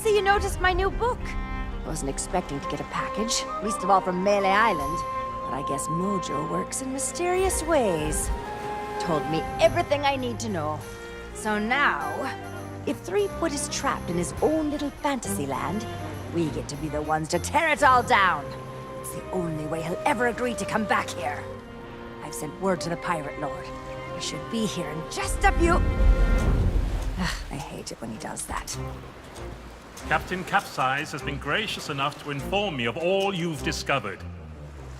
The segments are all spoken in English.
see you noticed my new book. Wasn't expecting to get a package, least of all from Mêlée Island. But I guess Mojo works in mysterious ways. Told me everything I need to know. So now, if Threepwood is trapped in his own little fantasy land, we get to be the ones to tear it all down. It's the only way he'll ever agree to come back here. I've sent word to the Pirate Lord. He should be here in just a few... I hate it when he does that. Captain Capsize has been gracious enough to inform me of all you've discovered.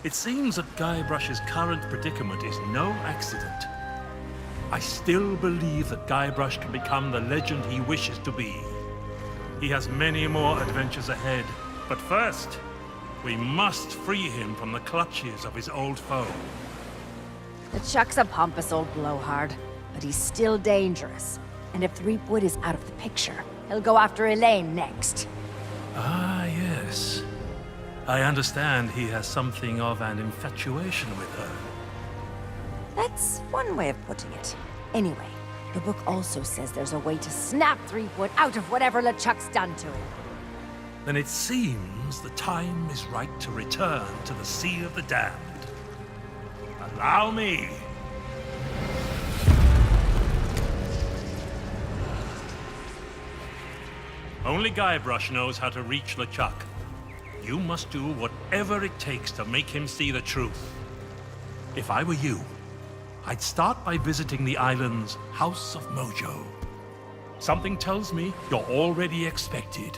It seems that Guybrush's current predicament is no accident. I still believe that Guybrush can become the legend he wishes to be. He has many more adventures ahead, but first, we must free him from the clutches of his old foe. LeChuck's a pompous old blowhard, but he's still dangerous. And if Threepwood is out of the picture, he'll go after Elaine next. Ah, yes. I understand he has something of an infatuation with her. That's one way of putting it. Anyway, the book also says there's a way to snap Threepwood out of whatever LeChuck's done to him. Then it seems the time is right to return to the Sea of the Damned. Allow me. Only Guybrush knows how to reach LeChuck. You must do whatever it takes to make him see the truth. If I were you, I'd start by visiting the island's House of Mojo. Something tells me you're already expected.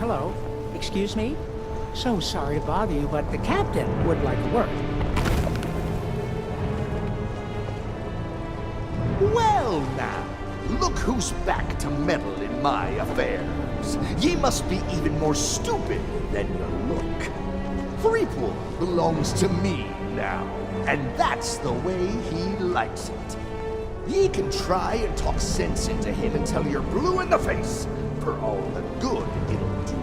Hello. Excuse me? So sorry to bother you, but the captain would like a word. Well now, look who's back to meddle in my affairs. Ye must be even more stupid than you look. Threepwood belongs to me now, and that's the way he likes it. Ye can try and talk sense into him until you're blue in the face, for all the good it'll do.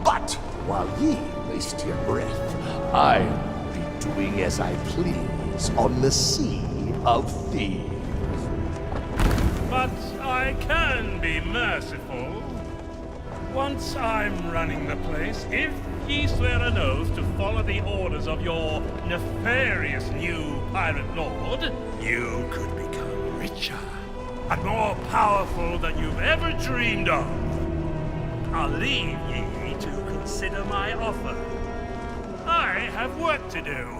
But while ye waste your breath, I'll be doing as I please on the Sea of Thieves. But I can be merciful. Once I'm running the place, if ye swear an oath to follow the orders of your nefarious new pirate lord, you could become richer and more powerful than you've ever dreamed of. I'll leave ye to consider my offer. I have work to do.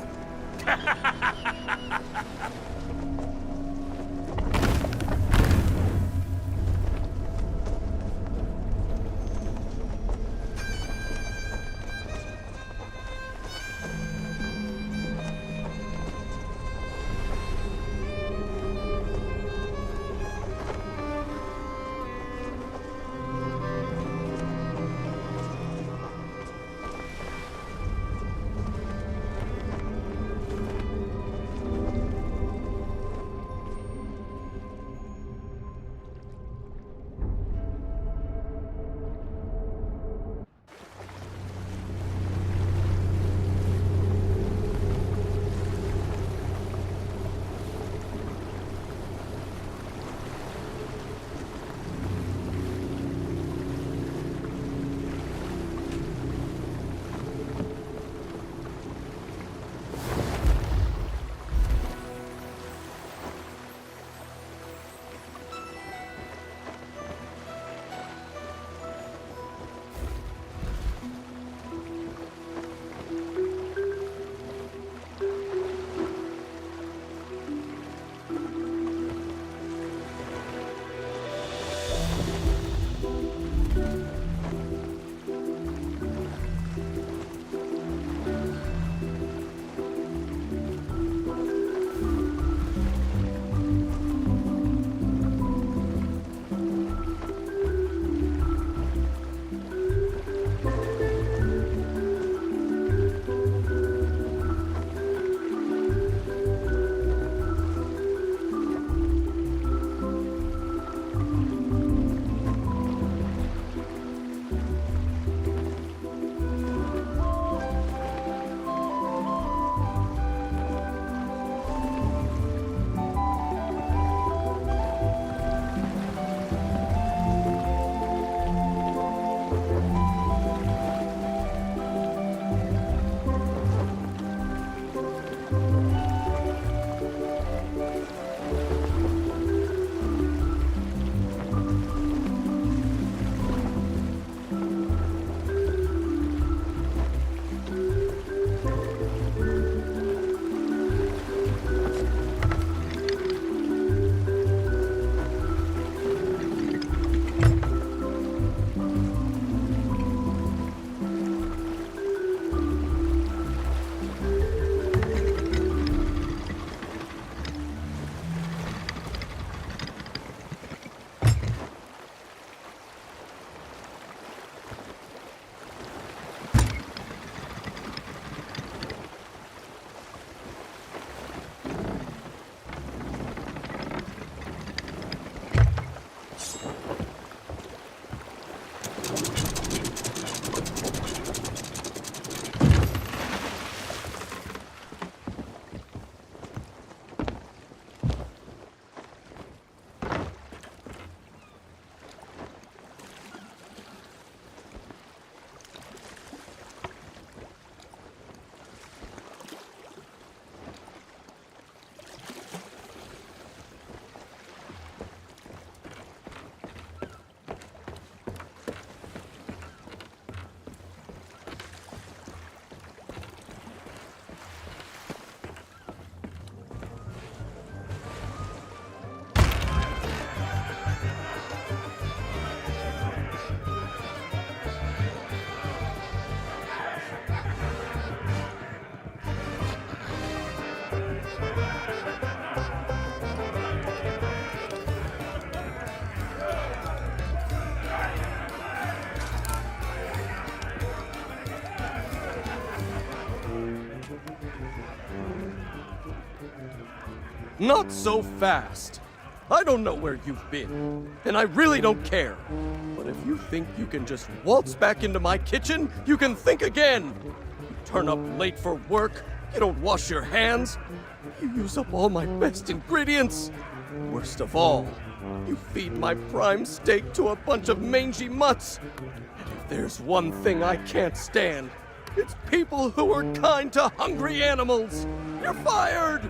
Not so fast. I don't know where you've been, and I really don't care. But if you think you can just waltz back into my kitchen, you can think again. You turn up late for work, you don't wash your hands, you use up all my best ingredients. Worst of all, you feed my prime steak to a bunch of mangy mutts. And if there's one thing I can't stand, it's people who are kind to hungry animals. You're fired!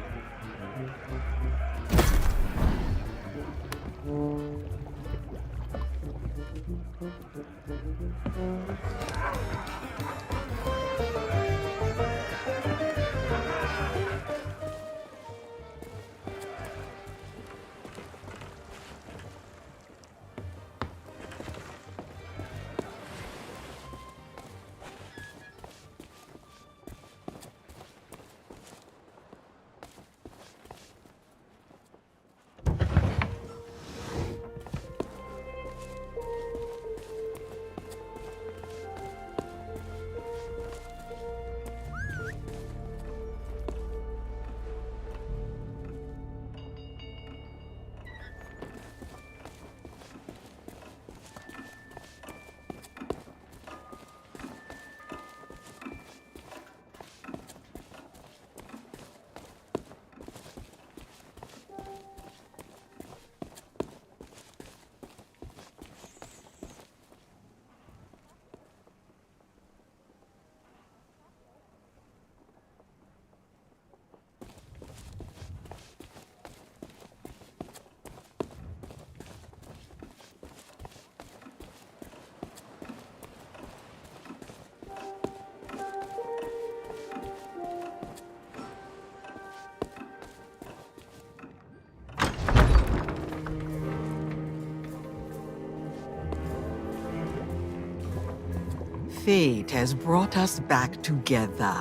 Fate has brought us back together.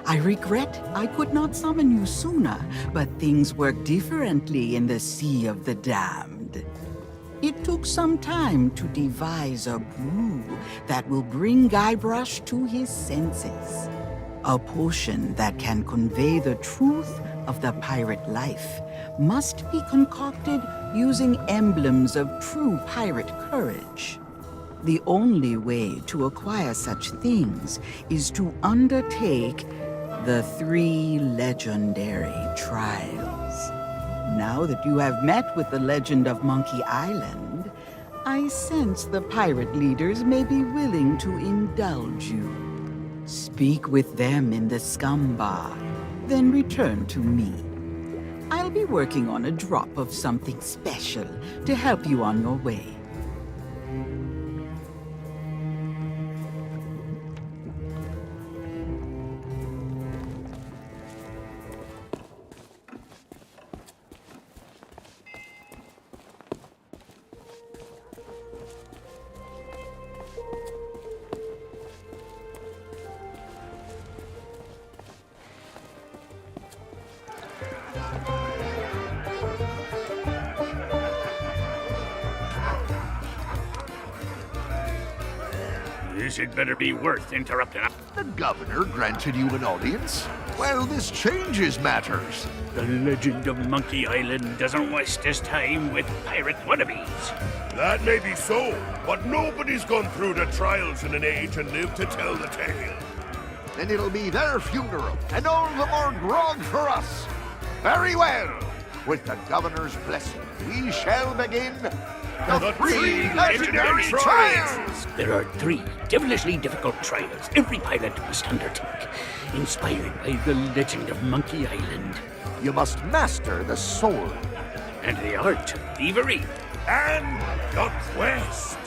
I regret I could not summon you sooner, but things work differently in the Sea of the Damned. It took some time to devise a brew that will bring Guybrush to his senses. A potion that can convey the truth of the pirate life must be concocted using emblems of true pirate courage. The only way to acquire such things is to undertake the 3 legendary trials. Now that you have met with the legend of Monkey Island, I sense the pirate leaders may be willing to indulge you. Speak with them in the scum bar, then return to me. I'll be working on a drop of something special to help you on your way. This had better be worth interrupting. The governor granted you an audience? Well, this changes matters. The legend of Monkey Island doesn't waste his time with pirate wannabes. That may be so, but nobody's gone through the trials in an age and lived to tell the tale. Then it'll be their funeral, and all the more grog for us. Very well. With the governor's blessing, we shall begin the 3 legendary trials! There are 3 devilishly difficult trials every pilot must undertake, inspired by the legend of Monkey Island. You must master the sword. And the art of thievery. And the quest!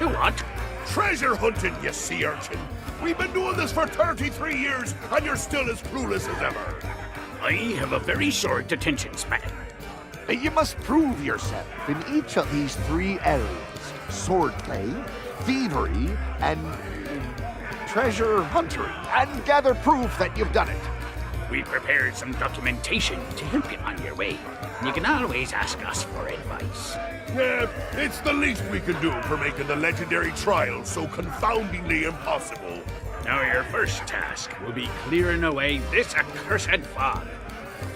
The what? Treasure hunting, you sea urchin! We've been doing this for 33 years, and you're still as clueless as ever. I have a very short attention span. You must prove yourself in each of these 3 areas. Swordplay, thievery, and treasure hunting. And gather proof that you've done it. We prepared some documentation to help you on your way. You can always ask us for advice. Yeah, it's the least we can do for making the legendary trials so confoundingly impossible. Now your first task will be clearing away this accursed fog.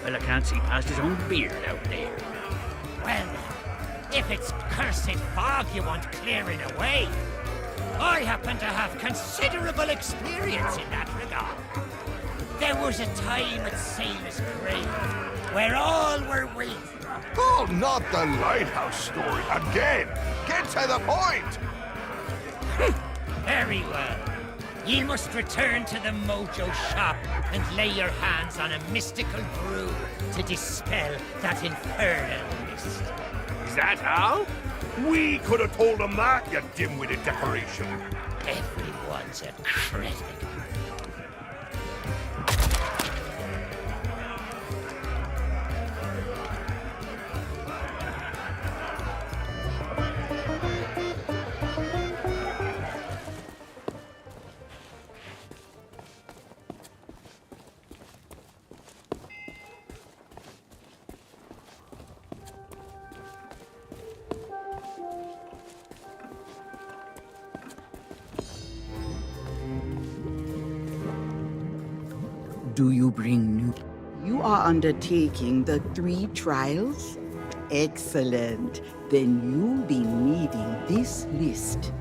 Well, I can't see past his own beard out there. Well, if it's cursed fog you want clearing away, I happen to have considerable experience in that regard. There was a time at Sailor's Grave where all were waiting. Oh, not the lighthouse story again! Get to the point! Very well. Ye must return to the Mojo shop and lay your hands on a mystical brew to dispel that infernal mist. Is that how? We could have told him that, you dim-witted decoration. Everyone's a critic. Do you bring new... You are undertaking the 3 trials? Excellent. Then you'll be needing this list.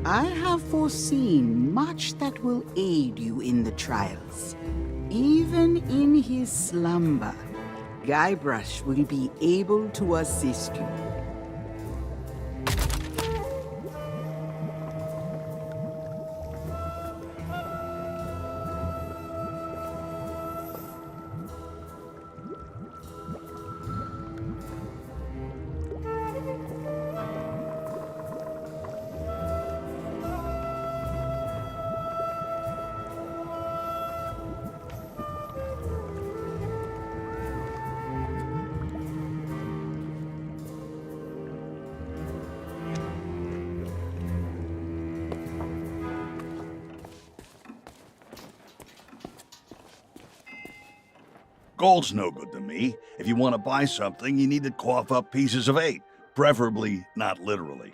I have foreseen much that will aid you in the trials. Even in his slumber, Guybrush will be able to assist you. Gold's no good to me. If you want to buy something, you need to cough up pieces of 8, preferably not literally.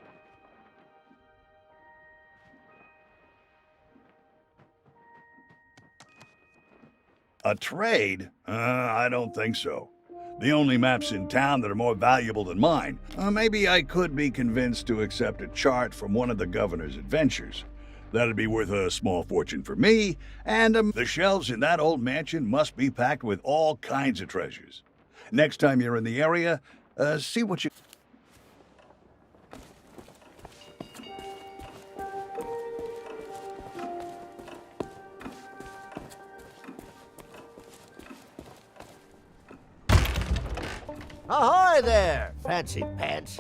A trade? I don't think so. The only maps in town that are more valuable than mine. Maybe I could be convinced to accept a chart from one of the governor's adventures. That'd be worth a small fortune for me, and the shelves in that old mansion must be packed with all kinds of treasures. Next time you're in the area, see what you... Ahoy there, fancy pants.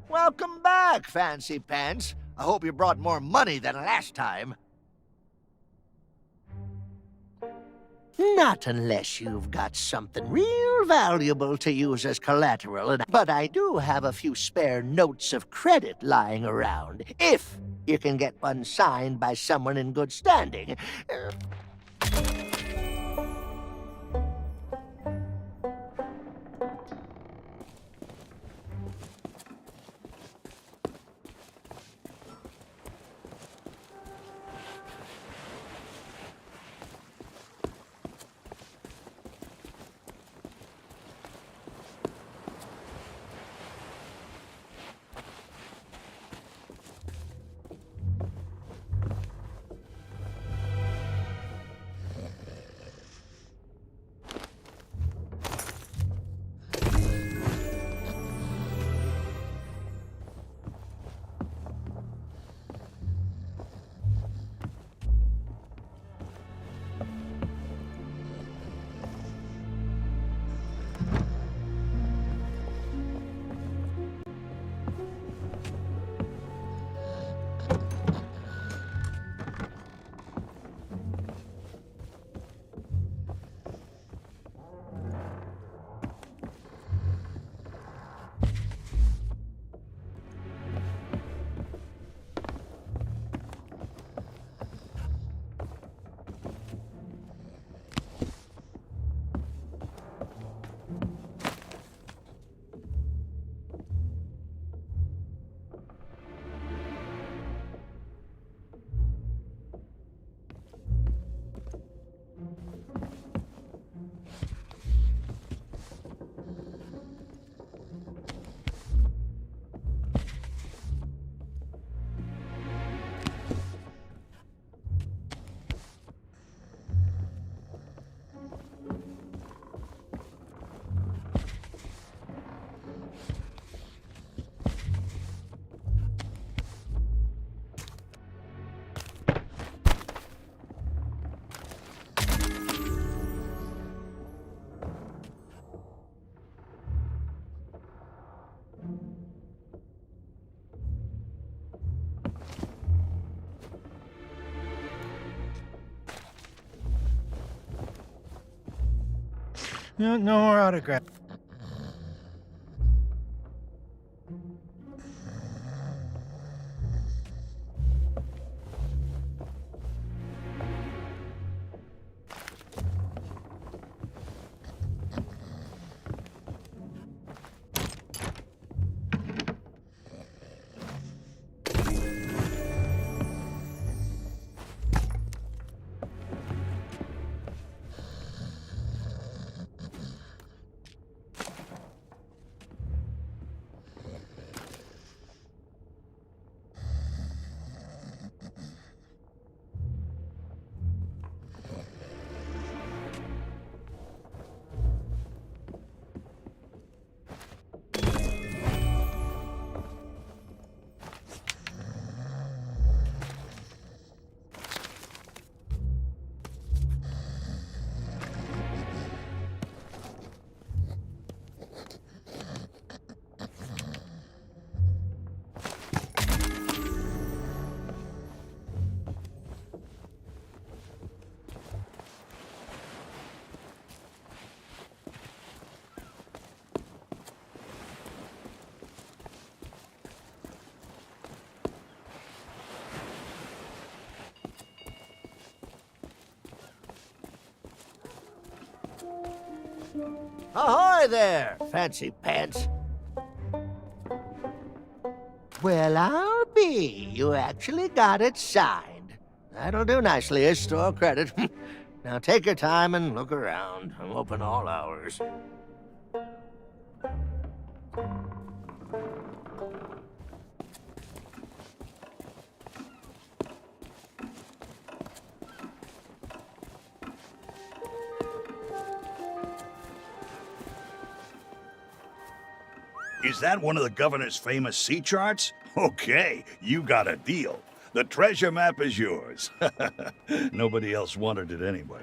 Welcome back, fancy pants. I hope you brought more money than last time. Not unless you've got something real valuable to use as collateral, but I do have a few spare notes of credit lying around, if you can get one signed by someone in good standing. No more autograph. Ahoy there, fancy pants. Well, I'll be. You actually got it signed. That'll do nicely as store credit. Now take your time and look around. I'm open all hours. Is that one of the governor's famous sea charts? Okay, you got a deal. The treasure map is yours. Nobody else wanted it anyway.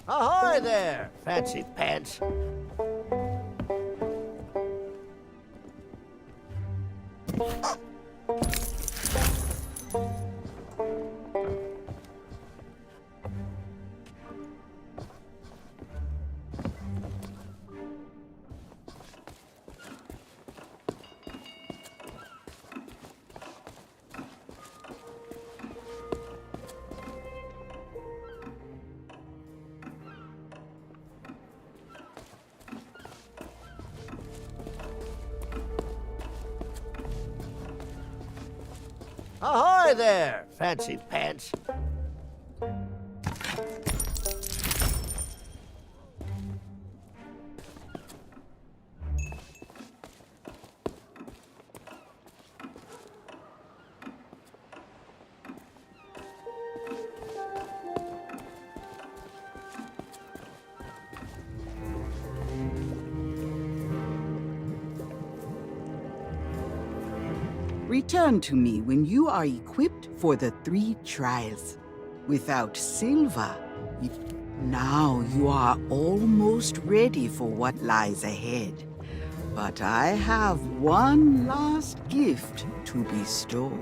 Ahoy there, fancy pants. Ahoy there, fancy pants. Return to me when you are equipped for the 3 trials. Without silver, now you are almost ready for what lies ahead. But I have one last gift to bestow.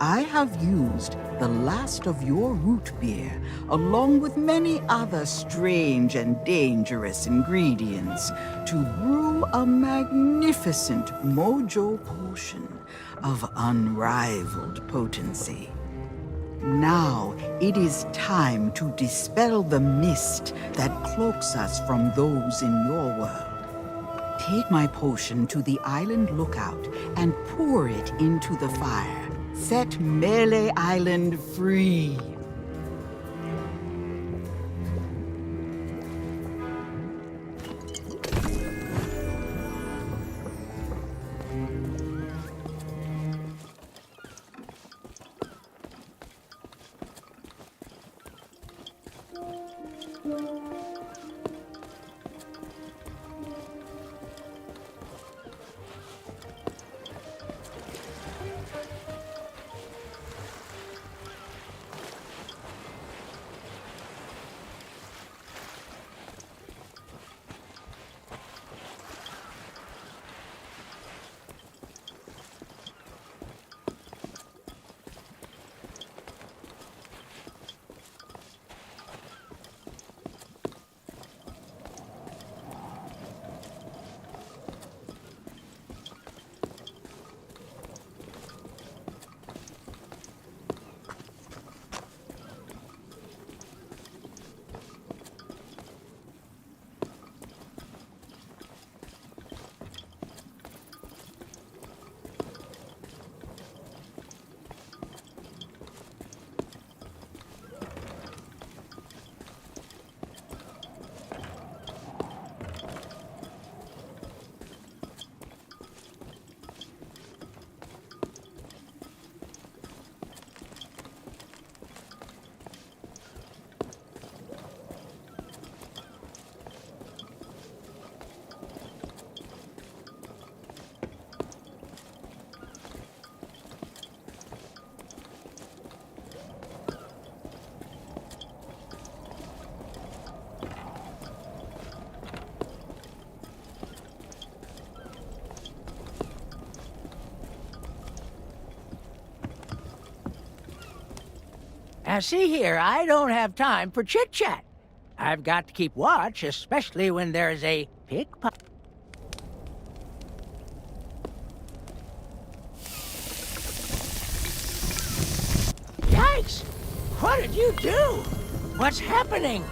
I have used the last of your root beer, along with many other strange and dangerous ingredients, to brew a magnificent mojo potion of unrivaled potency. Now it is time to dispel the mist that cloaks us from those in your world. Take my potion to the island lookout and pour it into the fire. Set Mêlée Island free. Now see here, I don't have time for chit-chat. I've got to keep watch, especially when there's a pickpocket. Yikes! What did you do? What's happening?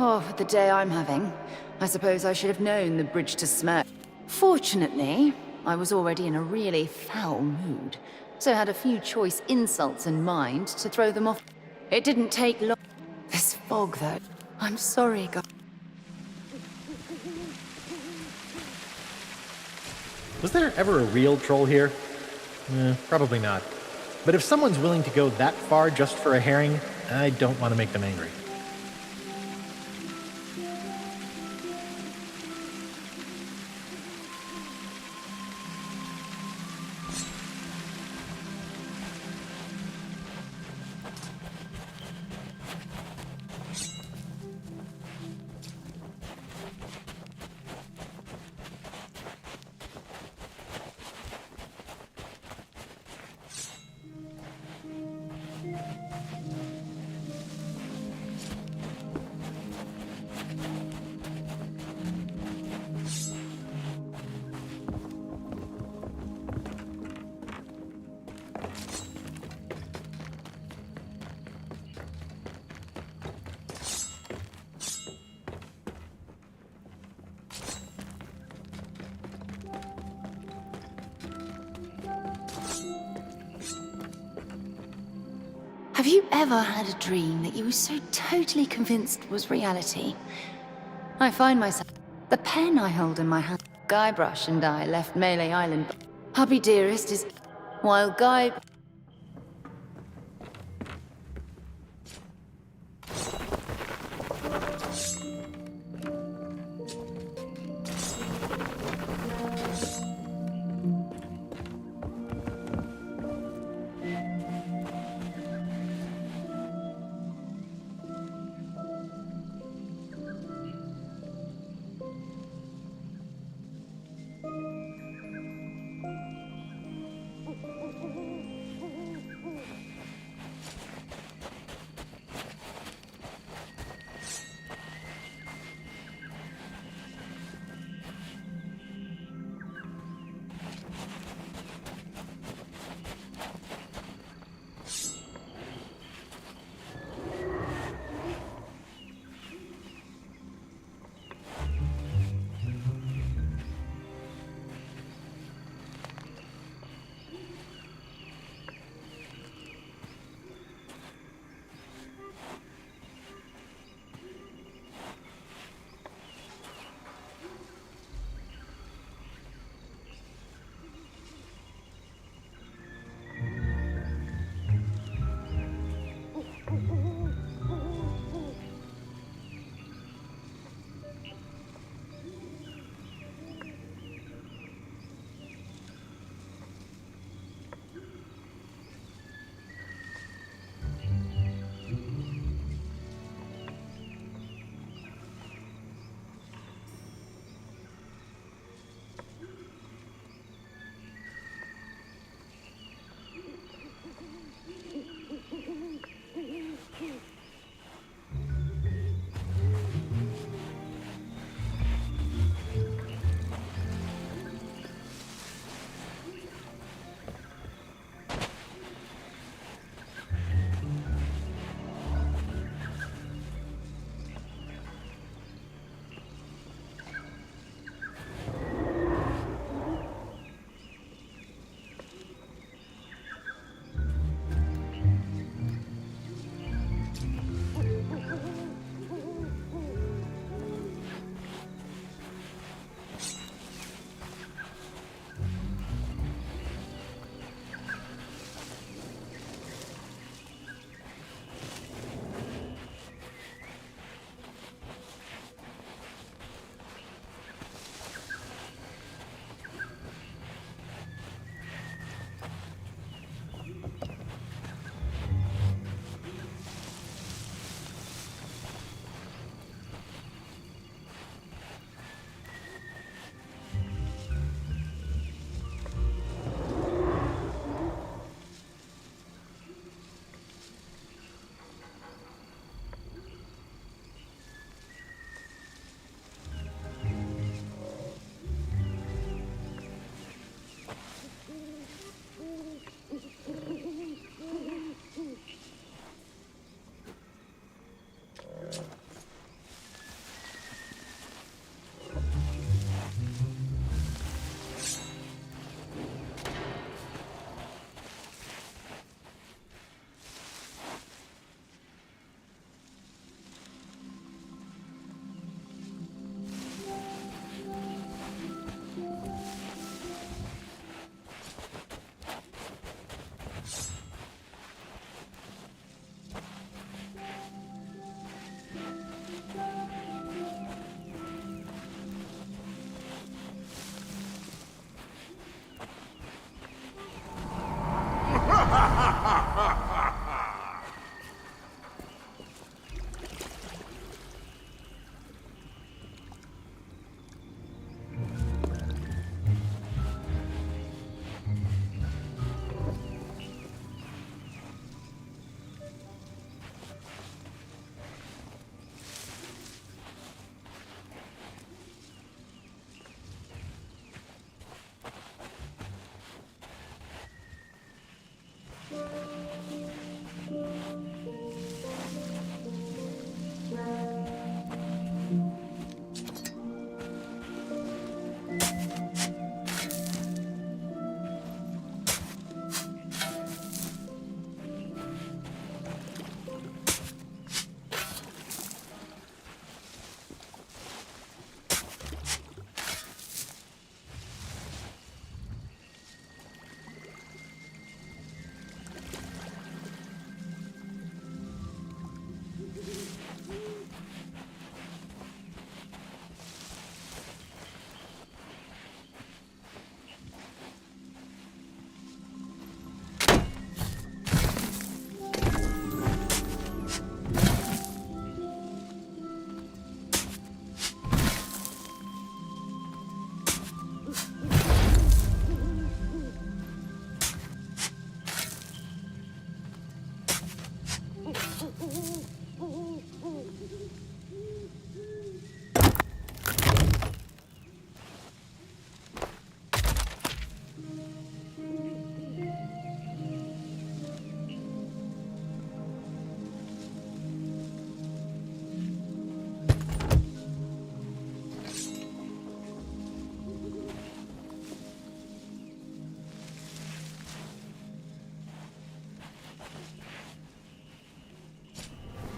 Oh, for the day I'm having. I suppose I should have known the bridge to Smirk. Fortunately, I was already in a really foul mood, so had a few choice insults in mind to throw them off. It didn't take long. This fog, though. I'm sorry, God. Was there ever a real troll here? Probably not. But if someone's willing to go that far just for a herring, I don't want to make them angry. Have you ever had a dream that you were so totally convinced was reality? I find myself... The pen I hold in my hand... Guybrush and I left Mêlée Island. Hubby Dearest is... While Guy...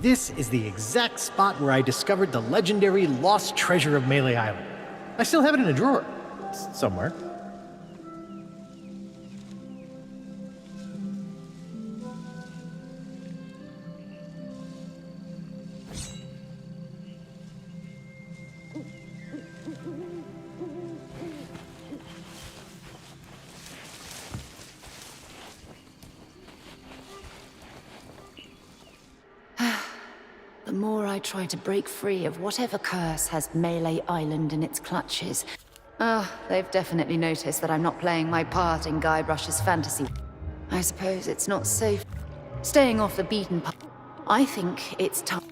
This is the exact spot where I discovered the legendary lost treasure of Mêlée Island. I still have it in a drawer. Somewhere. The more I try to break free of whatever curse has Mêlée Island in its clutches. They've definitely noticed that I'm not playing my part in Guybrush's fantasy. I suppose it's not safe staying off the beaten path. I think it's time.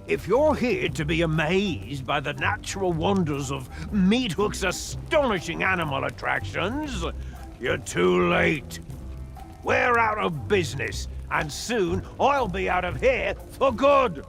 If you're here to be amazed by the natural wonders of Meathook's astonishing animal attractions, you're too late. We're out of business, and soon I'll be out of here for good.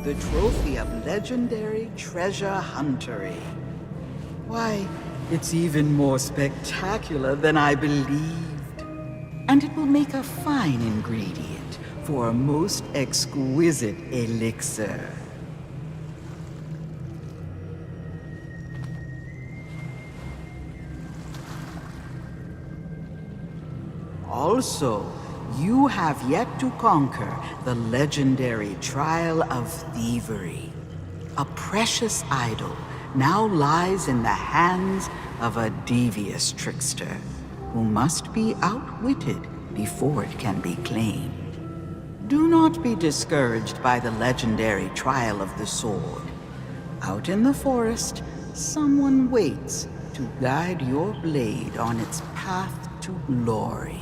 The trophy of legendary treasure huntery. Why, it's even more spectacular than I believed. And it will make a fine ingredient for a most exquisite elixir. Also, you have yet to conquer the legendary Trial of Thievery. A precious idol now lies in the hands of a devious trickster who must be outwitted before it can be claimed. Do not be discouraged by the legendary Trial of the Sword. Out in the forest, someone waits to guide your blade on its path to glory.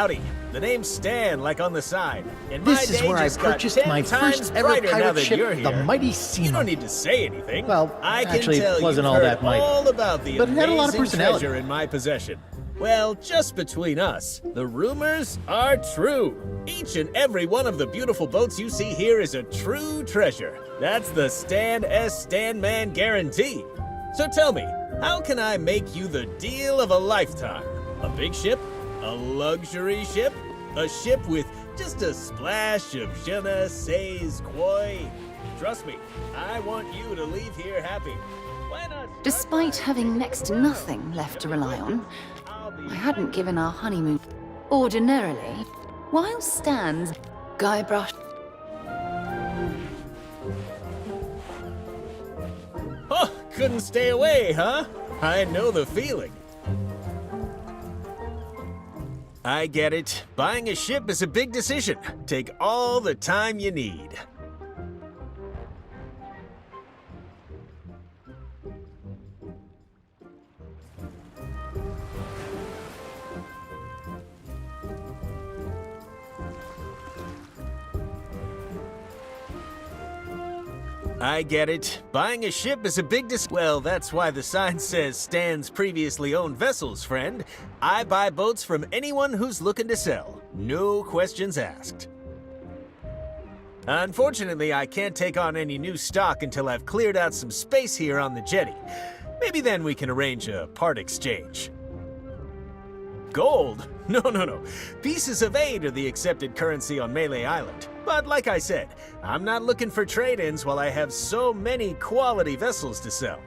Howdy. The name's Stan, like on the side. And This my is day where I just got purchased 10 my times first ever brighter now pirate that ship, you're the here. Mighty Sea You don't Monkey. need to say anything. Well, I can actually, tell it wasn't you've all heard that mighty. all about the But it had a lot of amazing personality. treasure in my possession. Well, just between us, the rumors are true. Each and every one of the beautiful boats you see here is a true treasure. That's the Stan S. Stan Man guarantee. So tell me, how can I make you the deal of a lifetime? A big ship? A luxury ship? A ship with just a splash of je ne sais quoi? Trust me, I want you to leave here happy. Why not? Despite having next to nothing left to rely on, I hadn't given our honeymoon. Ordinarily, while Stan's Guybrush... Oh, couldn't stay away, huh? I know the feeling. I get it. Buying a ship is a big decision. Take all the time you need. I get it. Buying a ship is a big well, that's why the sign says Stan's previously owned vessels, friend. I buy boats from anyone who's looking to sell. No questions asked. Unfortunately, I can't take on any new stock until I've cleared out some space here on the jetty. Maybe then we can arrange a part exchange. Gold? No. Pieces of 8 are the accepted currency on Mêlée Island. But like I said, I'm not looking for trade-ins while I have so many quality vessels to sell.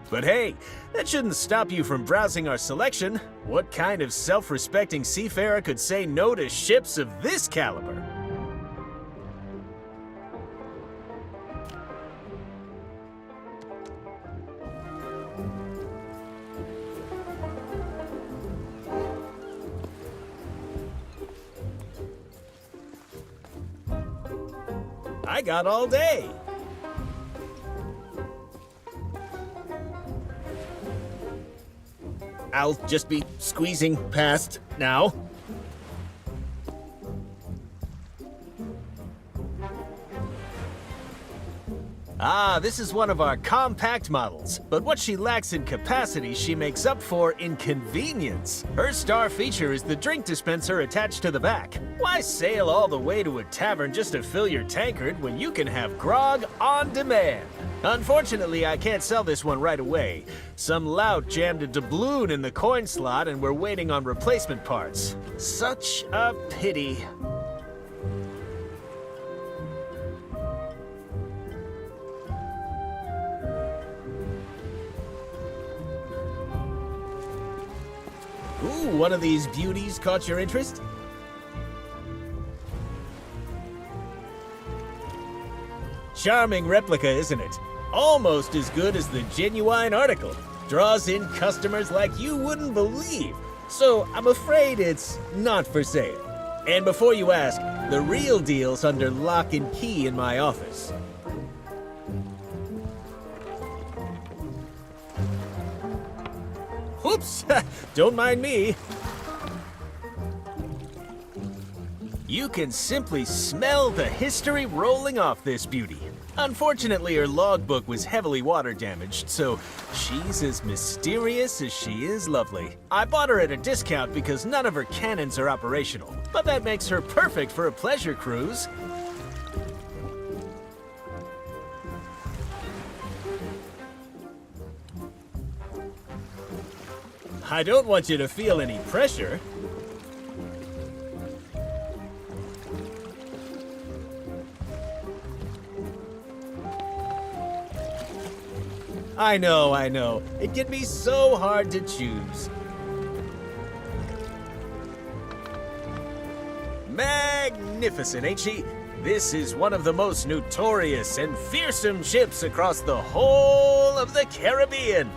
But hey, that shouldn't stop you from browsing our selection. What kind of self-respecting seafarer could say no to ships of this caliber? I got all day. I'll just be squeezing past now. Ah, this is one of our compact models, but what she lacks in capacity, she makes up for in convenience. Her star feature is the drink dispenser attached to the back. Why sail all the way to a tavern just to fill your tankard when you can have grog on demand? Unfortunately, I can't sell this one right away. Some lout jammed a doubloon in the coin slot and we're waiting on replacement parts. Such a pity. Ooh, one of these beauties caught your interest? Charming replica, isn't it? Almost as good as the genuine article. Draws in customers like you wouldn't believe. So I'm afraid it's not for sale. And before you ask, the real deal's under lock and key in my office. Whoops! Don't mind me. You can simply smell the history rolling off this beauty. Unfortunately, her logbook was heavily water damaged, so she's as mysterious as she is lovely. I bought her at a discount because none of her cannons are operational, but that makes her perfect for a pleasure cruise. I don't want you to feel any pressure. I know. It can be so hard to choose. Magnificent, ain't she? This is one of the most notorious and fearsome ships across the whole of the Caribbean.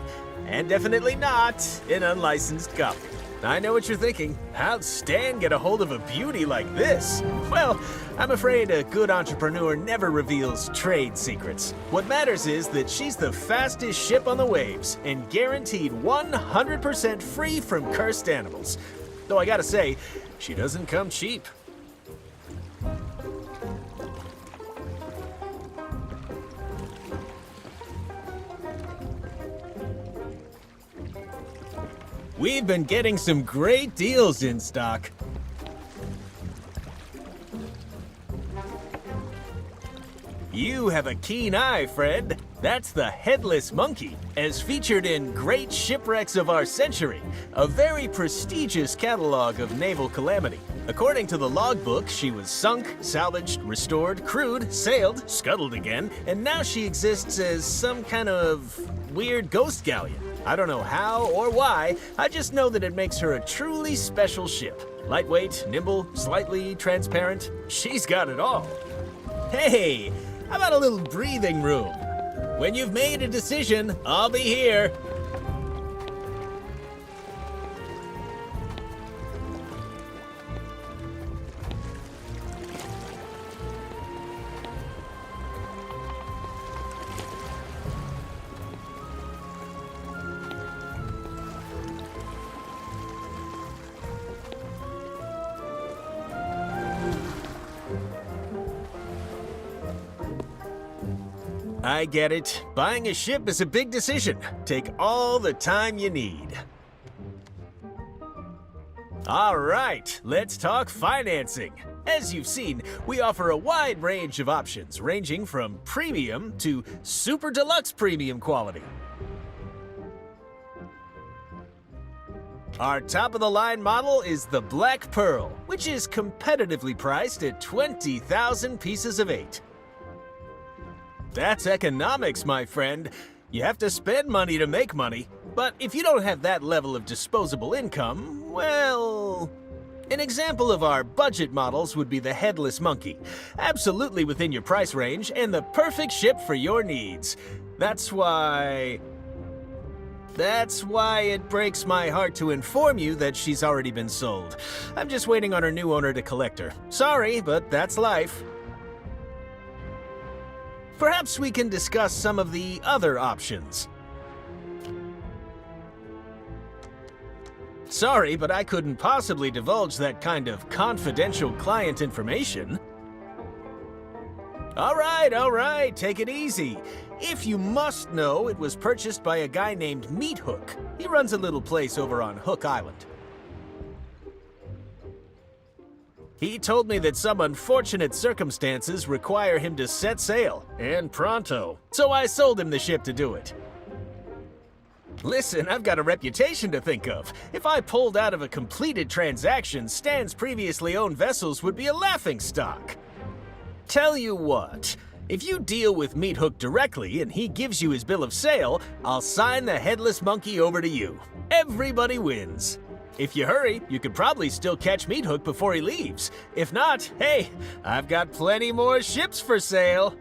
And definitely not an unlicensed copy. I know what you're thinking. How'd Stan get a hold of a beauty like this? Well, I'm afraid a good entrepreneur never reveals trade secrets. What matters is that she's the fastest ship on the waves and guaranteed 100% free from cursed animals. Though I gotta say, she doesn't come cheap. We've been getting some great deals in stock. You have a keen eye, Fred. That's the Headless Monkey, as featured in Great Shipwrecks of Our Century, a very prestigious catalog of naval calamity. According to the logbook, she was sunk, salvaged, restored, crewed, sailed, scuttled again, and now she exists as some kind of weird ghost galleon. I don't know how or why, I just know that it makes her a truly special ship. Lightweight, nimble, slightly transparent. She's got it all. Hey, how about a little breathing room? When you've made a decision, I'll be here. I get it. Buying a ship is a big decision. Take all the time you need. All right, let's talk financing. As you've seen, we offer a wide range of options, ranging from premium to super deluxe premium quality. Our top-of-the-line model is the Black Pearl, which is competitively priced at 20,000 pieces of 8. That's economics, my friend. You have to spend money to make money. But if you don't have that level of disposable income, well... An example of our budget models would be the Headless Monkey. Absolutely within your price range and the perfect ship for your needs. That's why it breaks my heart to inform you that she's already been sold. I'm just waiting on her new owner to collect her. Sorry, but that's life. Perhaps we can discuss some of the other options. Sorry, but I couldn't possibly divulge that kind of confidential client information. All right, take it easy. If you must know, it was purchased by a guy named Meat Hook. He runs a little place over on Hook Island. He told me that some unfortunate circumstances require him to set sail, and pronto. So I sold him the ship to do it. Listen, I've got a reputation to think of. If I pulled out of a completed transaction, Stan's previously owned vessels would be a laughingstock. Tell you what, if you deal with Meat Hook directly and he gives you his bill of sale, I'll sign the Headless Monkey over to you. Everybody wins. If you hurry, you could probably still catch Meat Hook before he leaves. If not, hey, I've got plenty more ships for sale.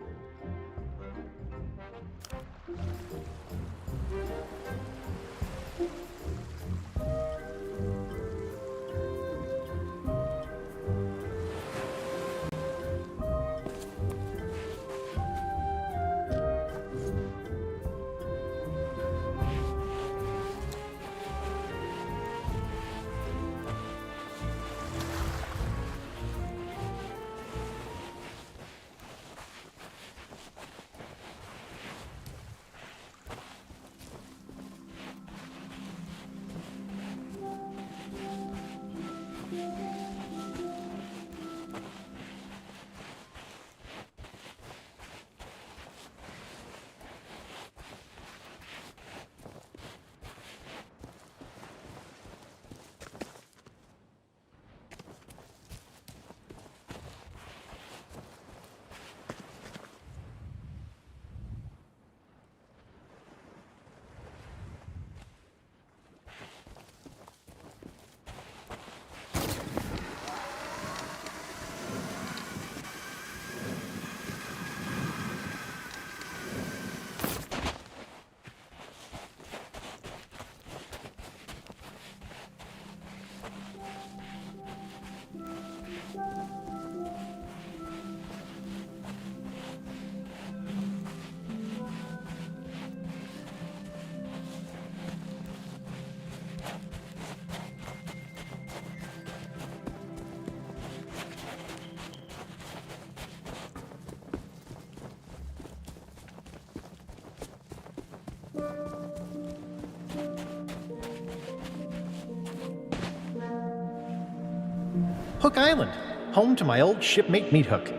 Hook Island, home to my old shipmate Meat Hook.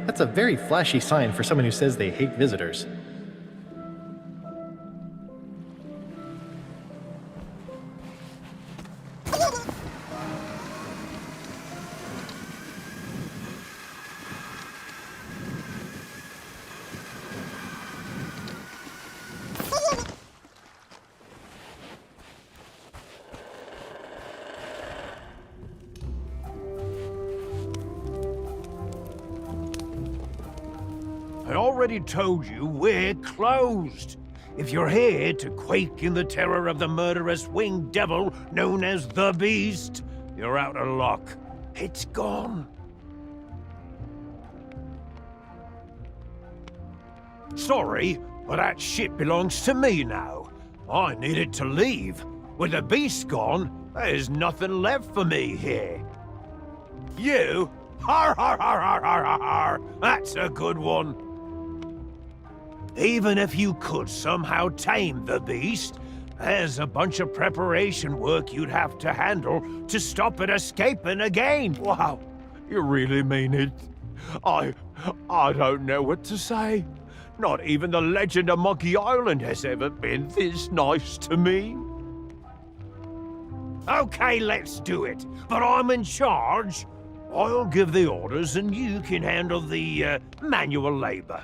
That's a very flashy sign for someone who says they hate visitors. I already told you we're closed. If you're here to quake in the terror of the murderous winged devil known as the Beast, you're out of luck. It's gone. Sorry, but that ship belongs to me now. I needed to leave. With the Beast gone, there's nothing left for me here. You? Har har har har har har har! That's a good one. Even if you could somehow tame the Beast, there's a bunch of preparation work you'd have to handle to stop it escaping again. Wow, you really mean it? I don't know what to say. Not even the legend of Monkey Island has ever been this nice to me. Okay, let's do it. But I'm in charge. I'll give the orders and you can handle the manual labor.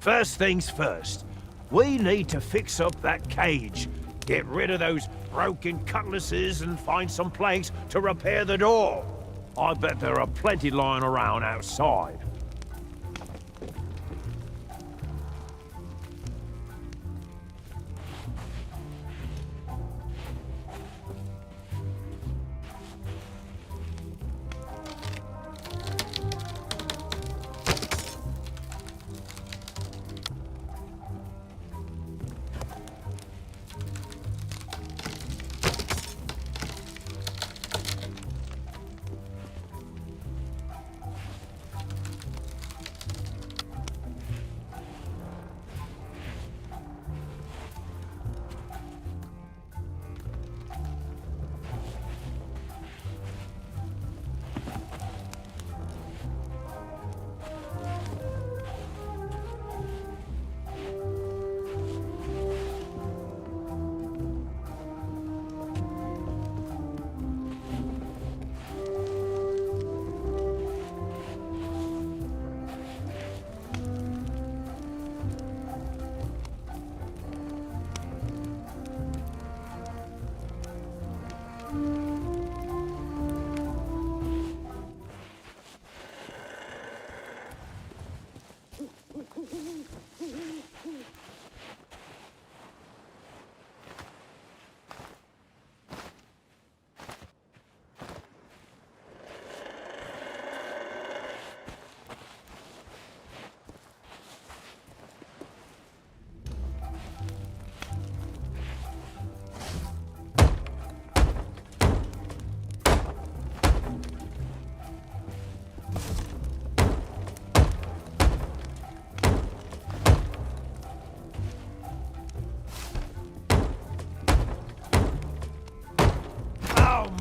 First things first, we need to fix up that cage. Get rid of those broken cutlasses and find some planks to repair the door. I bet there are plenty lying around outside.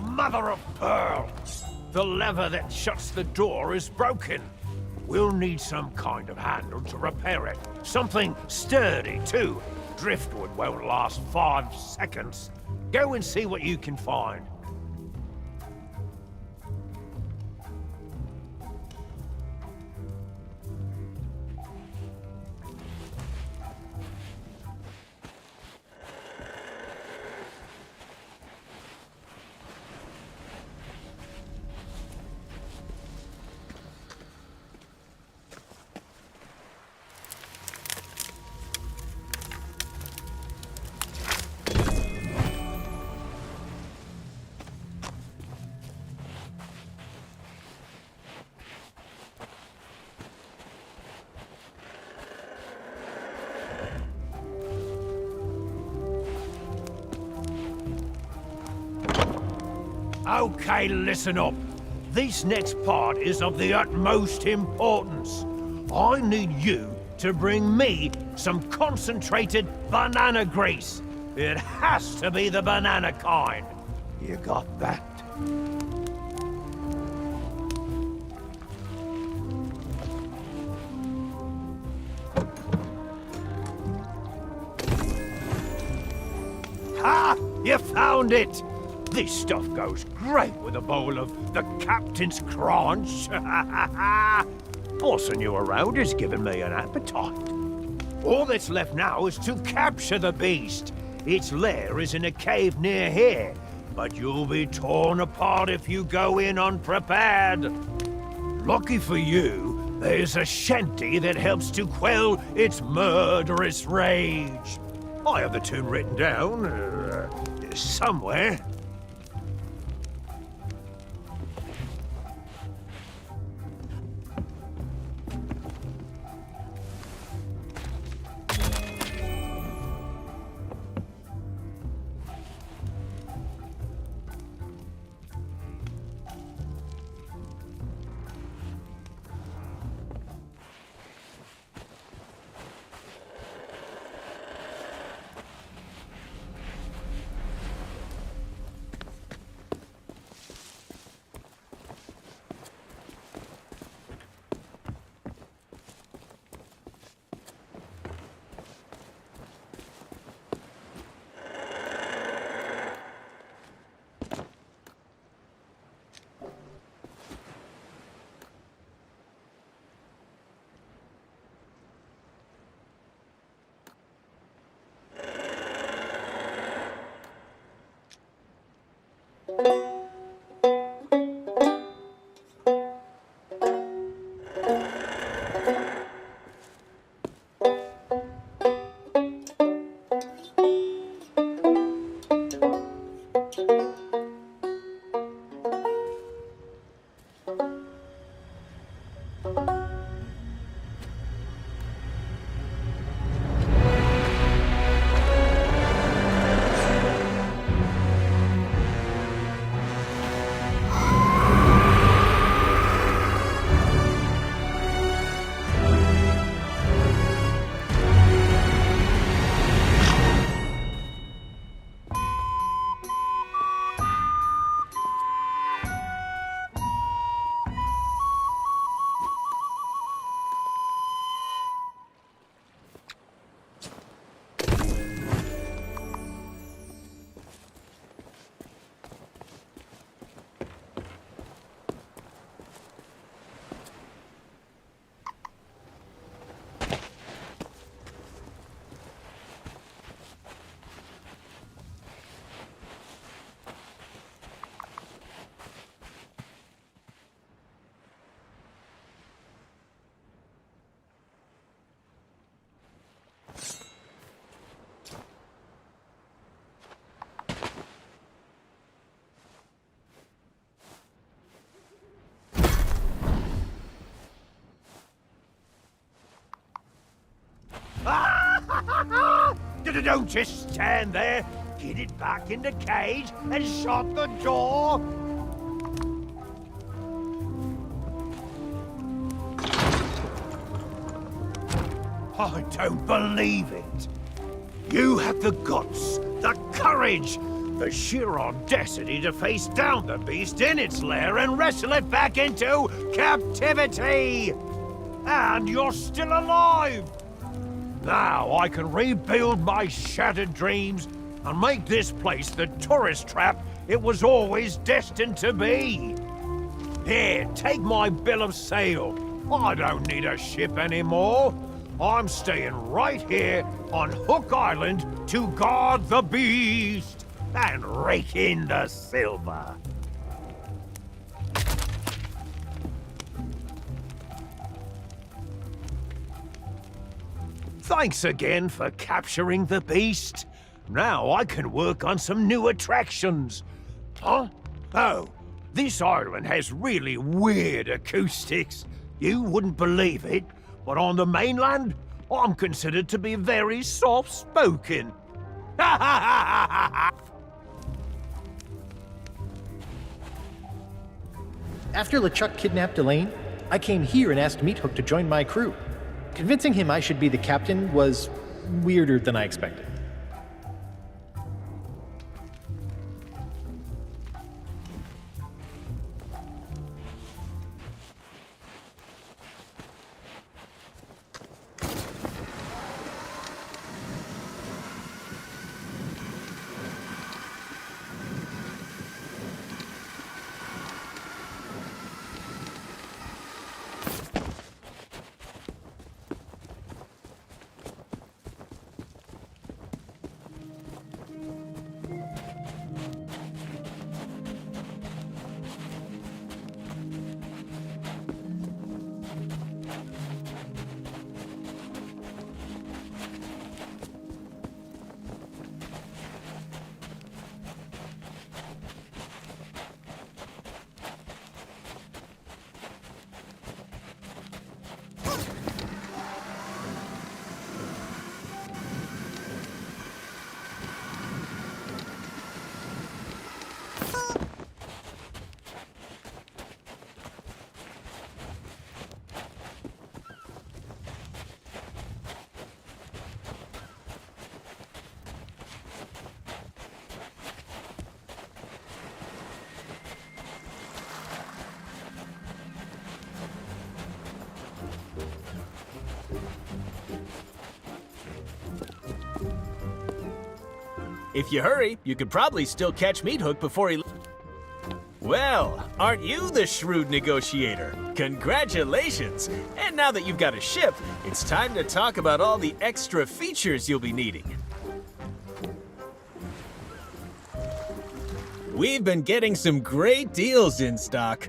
Mother of pearl! The lever that shuts the door is broken. We'll need some kind of handle to repair it. Something sturdy, too. Driftwood won't last 5 seconds. Go and see what you can find. Okay, listen up. This next part is of the utmost importance. I need you to bring me some concentrated banana grease. It has to be the banana kind. You got that? found it! This stuff goes great with a bowl of the captain's crunch. Bossing you around has given me an appetite. All that's left now is to capture the beast. Its lair is in a cave near here, but you'll be torn apart if you go in unprepared. Lucky for you, there's a shanty that helps to quell its murderous rage. I have the tune written down, somewhere. Don't just stand there. Get it back in the cage and shut the door. I don't believe it. You have the guts, the courage, the sheer audacity to face down the beast in its lair and wrestle it back into captivity. And you're still alive. Now I can rebuild my shattered dreams and make this place the tourist trap it was always destined to be. Here, take my bill of sale. I don't need a ship anymore. I'm staying right here on Hook Island to guard the beast and rake in the silver. Thanks again for capturing the beast. Now I can work on some new attractions. Huh? Oh, this island has really weird acoustics. You wouldn't believe it, but on the mainland, I'm considered to be very soft-spoken. After LeChuck kidnapped Elaine, I came here and asked Meathook to join my crew. Convincing him I should be the captain was weirder than I expected. If you hurry, you could probably still catch Meat Hook before he... Well, aren't you the shrewd negotiator? Congratulations! And now that you've got a ship, it's time to talk about all the extra features you'll be needing. We've been getting some great deals in stock.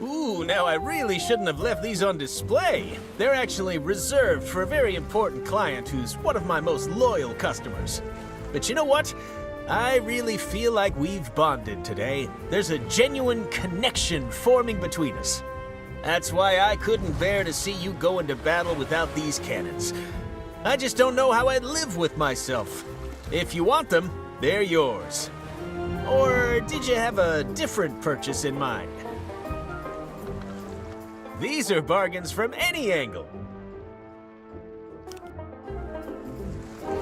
Ooh, now I really shouldn't have left these on display. They're actually reserved for a very important client who's one of my most loyal customers. But you know what? I really feel like we've bonded today. There's a genuine connection forming between us. That's why I couldn't bear to see you go into battle without these cannons. I just don't know how I'd live with myself. If you want them, they're yours. Or did you have a different purchase in mind? These are bargains from any angle.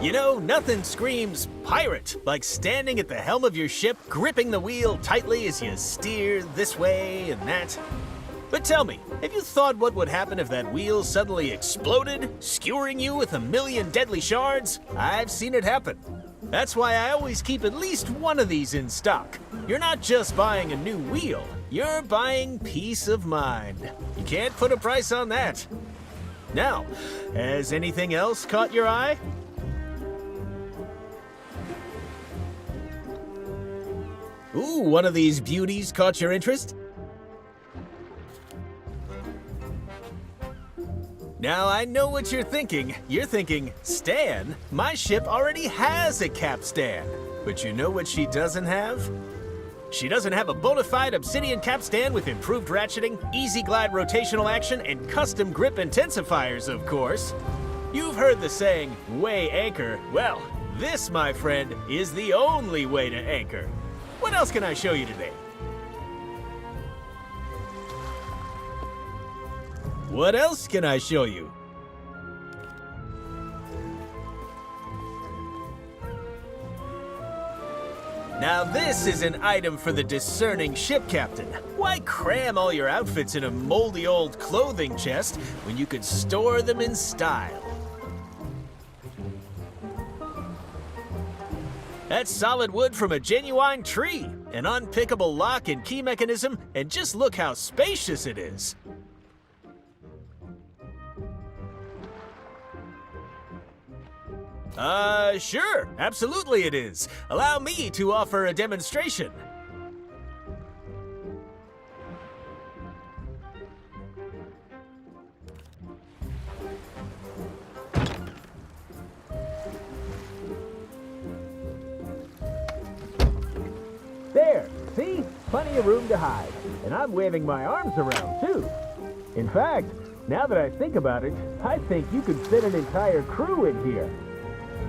You know, nothing screams pirate like standing at the helm of your ship, gripping the wheel tightly as you steer this way and that. But tell me, have you thought what would happen if that wheel suddenly exploded, skewering you with 1,000,000 deadly shards? I've seen it happen. That's why I always keep at least one of these in stock. You're not just buying a new wheel, you're buying peace of mind. You can't put a price on that. Now, has anything else caught your eye? Ooh, one of these beauties caught your interest? Now, I know what you're thinking. You're thinking, Stan, my ship already has a capstan. But you know what she doesn't have? She doesn't have a bona fide obsidian capstan with improved ratcheting, easy glide rotational action, and custom grip intensifiers, of course. You've heard the saying, weigh anchor. Well, this, my friend, is the only way to anchor. What else can I show you today? What else can I show you? Now this is an item for the discerning ship captain. Why cram all your outfits in a moldy old clothing chest when you could store them in style? That's solid wood from a genuine tree, an unpickable lock and key mechanism, and just look how spacious it is. Sure, absolutely it is. Allow me to offer a demonstration. There, see? Plenty of room to hide. And I'm waving my arms around, too. In fact, now that I think about it, I think you could fit an entire crew in here.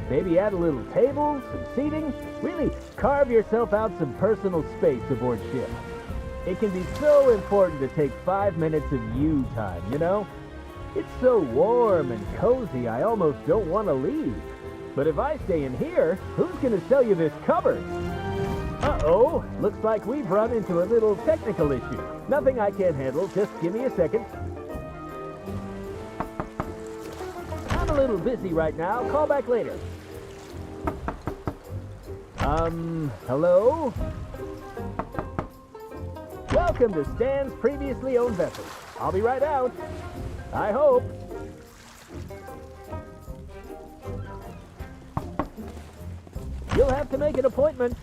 Maybe add a little table, some seating, really carve yourself out some personal space aboard ship. It can be so important to take 5 minutes of you time, you know? It's so warm and cozy, I almost don't want to leave. But if I stay in here, who's going to sell you this cupboard? Uh-oh, looks like we've run into a little technical issue. Nothing I can't handle, just give me a second. I'm a little busy right now, call back later. Hello? Welcome to Stan's previously owned vessel. I'll be right out. I hope. You'll have to make an appointment.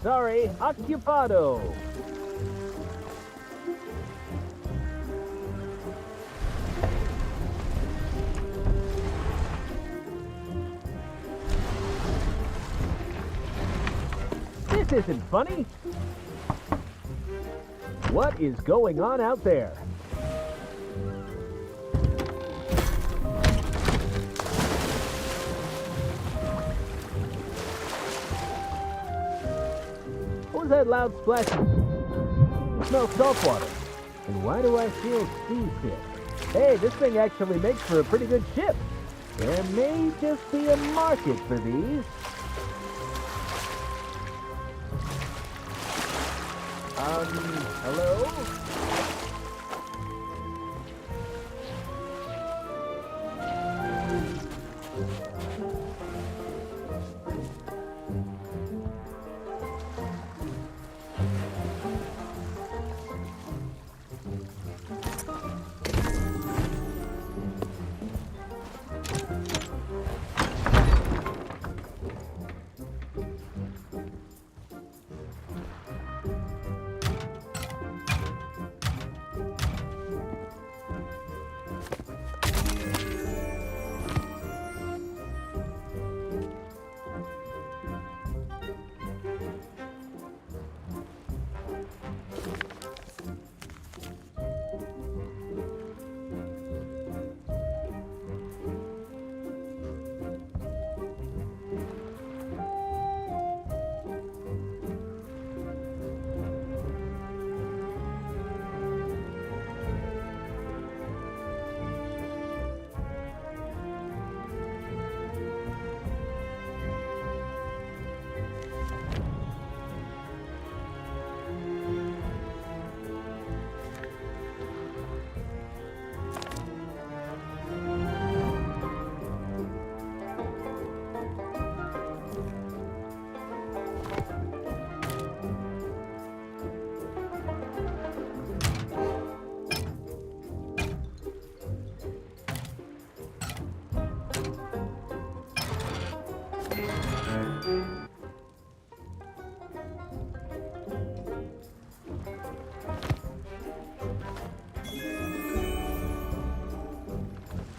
Sorry, occupado. This isn't funny. What is going on out there? What was that loud splashing? It smells saltwater. And why do I feel seasick? Hey, this thing actually makes for a pretty good ship. There may just be a market for these. Hello?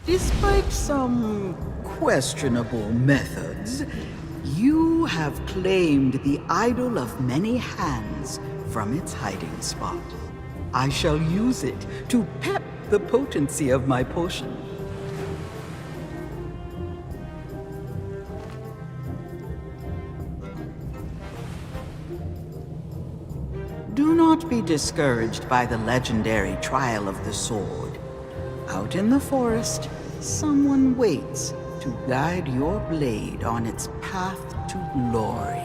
Despite some questionable methods, you have claimed the idol of many hands from its hiding spot. I shall use it to pep the potency of my potion. Do not be discouraged by the legendary trial of the sword. Out in the forest, someone waits to guide your blade on its path to glory.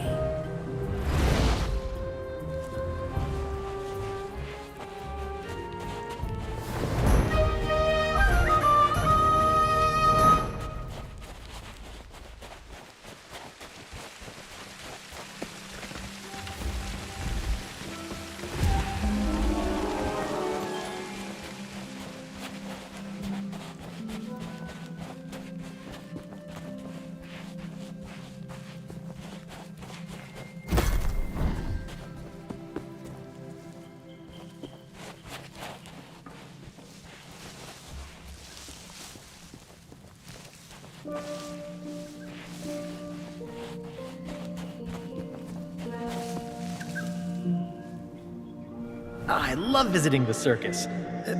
I love visiting the circus,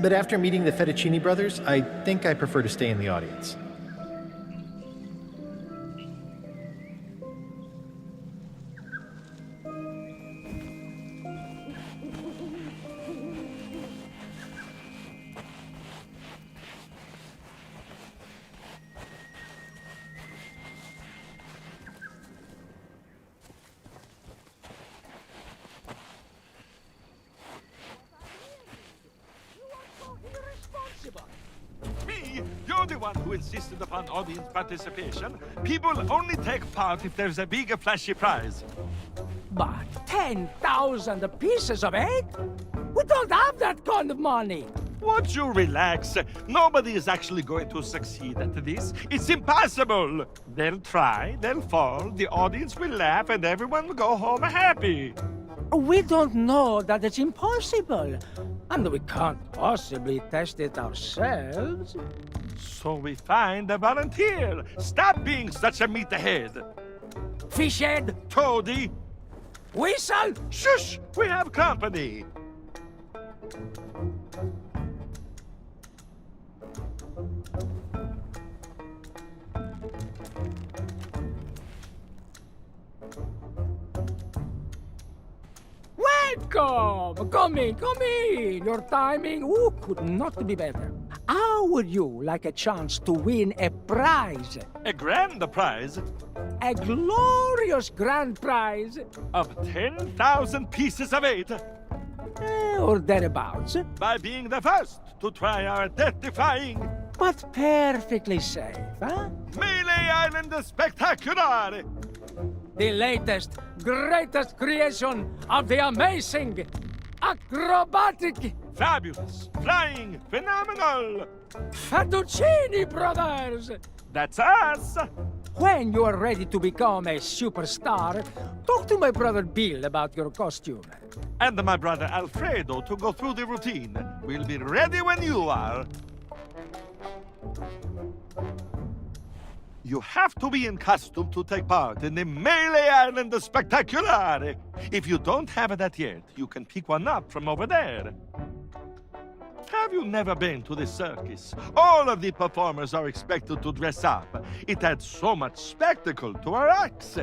but after meeting the Fettuccini brothers, I think I prefer to stay in the audience. Me? You're the one who insisted upon audience participation. People only take part if there's a big, flashy prize. But 10,000 pieces of egg? We don't have that kind of money. Won't you relax? Nobody is actually going to succeed at this. It's impossible. They'll try, they'll fall, the audience will laugh, and everyone will go home happy. We don't know that it's impossible. And we can't possibly test it ourselves. So we find a volunteer. Stop being such a meathead. Fishhead. Toady. Whistle. Shush! We have company. Welcome! Come in! Your timing could not be better. How would you like a chance to win a prize? A grand prize? A glorious grand prize? Of 10,000 pieces of eight? Or thereabouts. By being the first to try our death-defying... But perfectly safe, huh? Mêlée Island Spectacular! The latest, greatest creation of the amazing, acrobatic, fabulous, flying, phenomenal Fettuccini brothers! That's us! When you are ready to become a superstar, talk to my brother Bill about your costume. And my brother Alfredo to go through the routine. We'll be ready when you are. You have to be in costume to take part in the Mêlée Island Spectacular. If you don't have that yet, you can pick one up from over there. Have you never been to the circus? All of the performers are expected to dress up. It adds so much spectacle to our acts.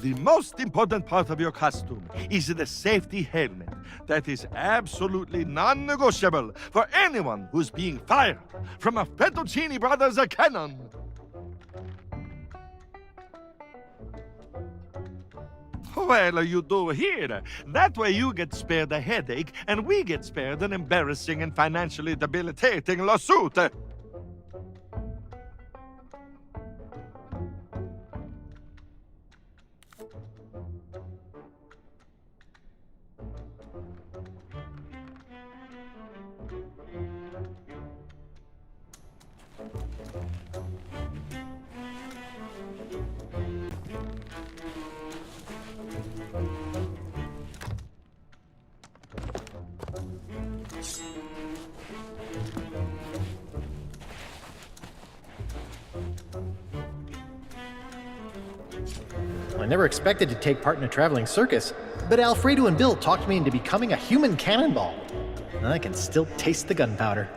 The most important part of your costume is the safety helmet. That is absolutely non-negotiable for anyone who's being fired from a Fettuccini Brothers cannon. Well, you do here. That way you get spared a headache, and we get spared an embarrassing and financially debilitating lawsuit. I never expected to take part in a traveling circus, but Alfredo and Bill talked me into becoming a human cannonball. I can still taste the gunpowder.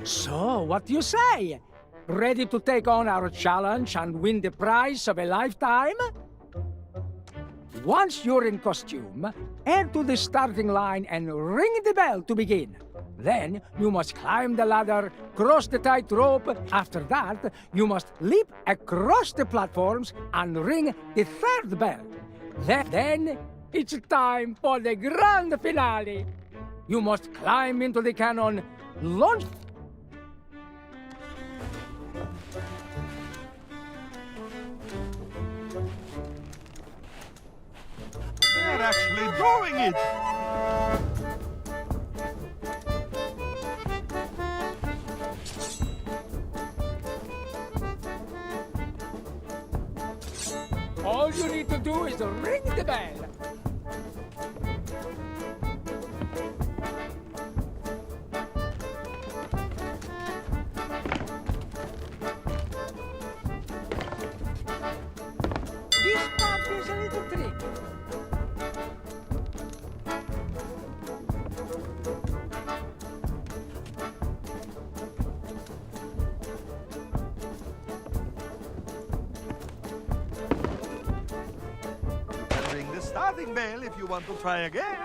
So, what do you say? Ready to take on our challenge and win the prize of a lifetime? Once you're in costume, head to the starting line and ring the bell to begin. Then, you must climb the ladder, cross the tightrope. After that, you must leap across the platforms and ring the third bell. Then, it's time for the grand finale. You must climb into the cannon, launch... They're actually doing it! All you need to do is ring the bell. This part is a little tricky. Ring the starting bell if you want to try again.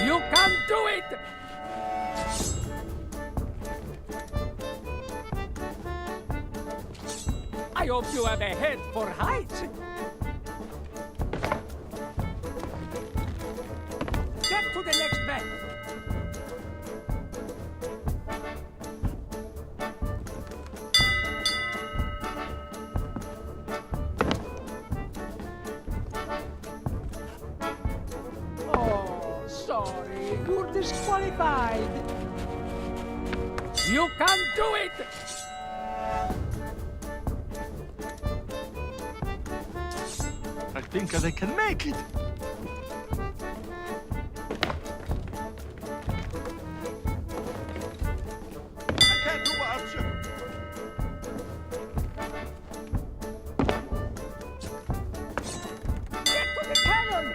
You can do it! I hope you have a head for heights. Get to the next bed. Oh, sorry. You're disqualified. You can do it! I think they can make it. I can't watch. Get to the cannon!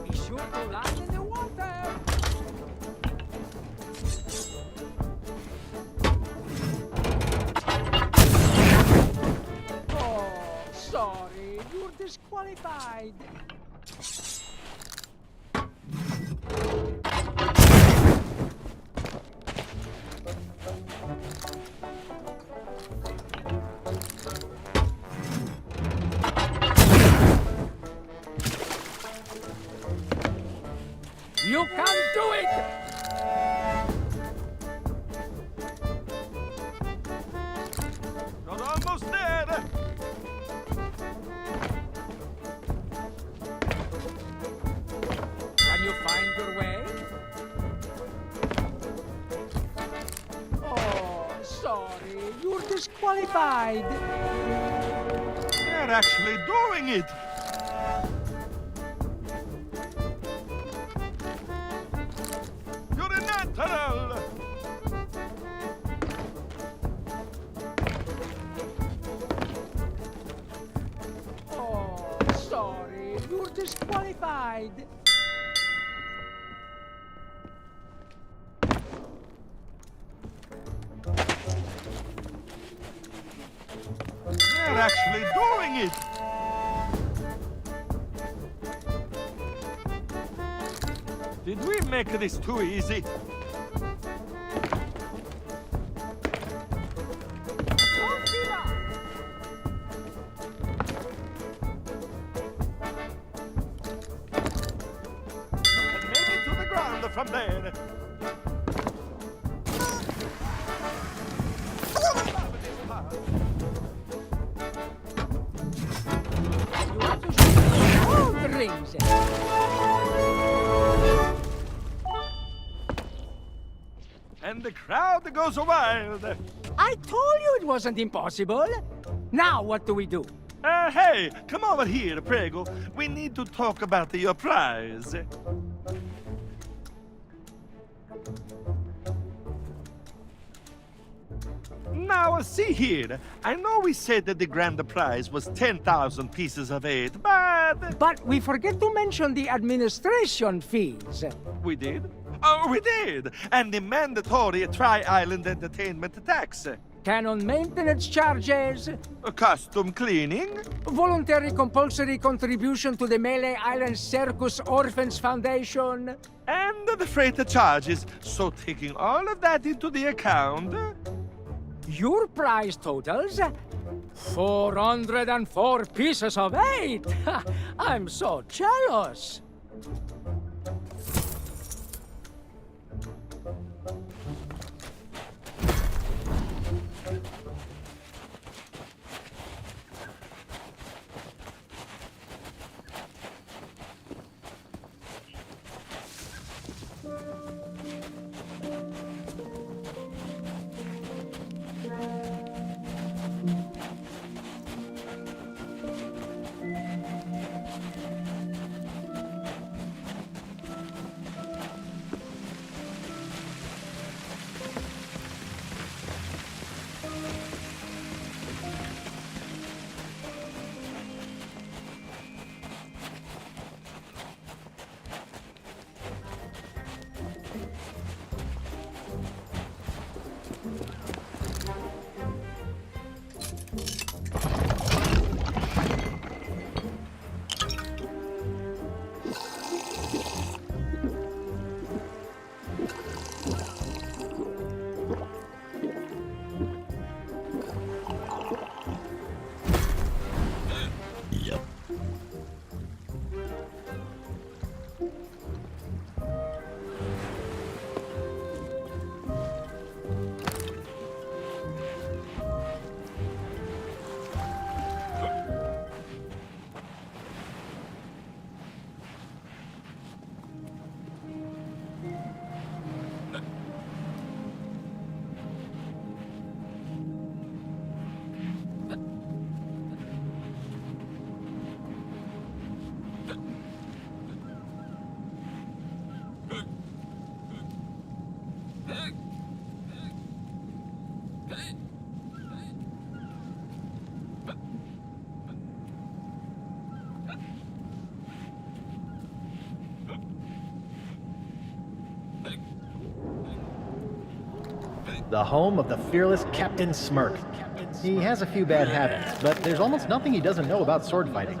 Be sure to land in the water! Oh, sorry, you're disqualified. You can do it! You're almost there. Can you find your way? Oh, sorry, you're disqualified. They're actually doing it. You're a natural. disqualified. They're actually doing it! Did we make this too easy? From there. All the rings. And the crowd goes wild. I told you it wasn't impossible. Now what do we do? Hey, come over here, prego. We need to talk about your prize. Now, see here. I know we said that the grand prize was 10,000 pieces of 8, but... But we forget to mention the administration fees. We did? Oh, we did! And the mandatory Tri-Island entertainment tax. Canon maintenance charges. Custom cleaning. Voluntary compulsory contribution to the Mêlée Island Circus Orphans Foundation. And the freight charges. So taking all of that into the account... Your prize totals 404 pieces of 8. I'm so jealous. The home of the fearless Captain Smirk. He has a few bad habits, but there's almost nothing he doesn't know about sword fighting.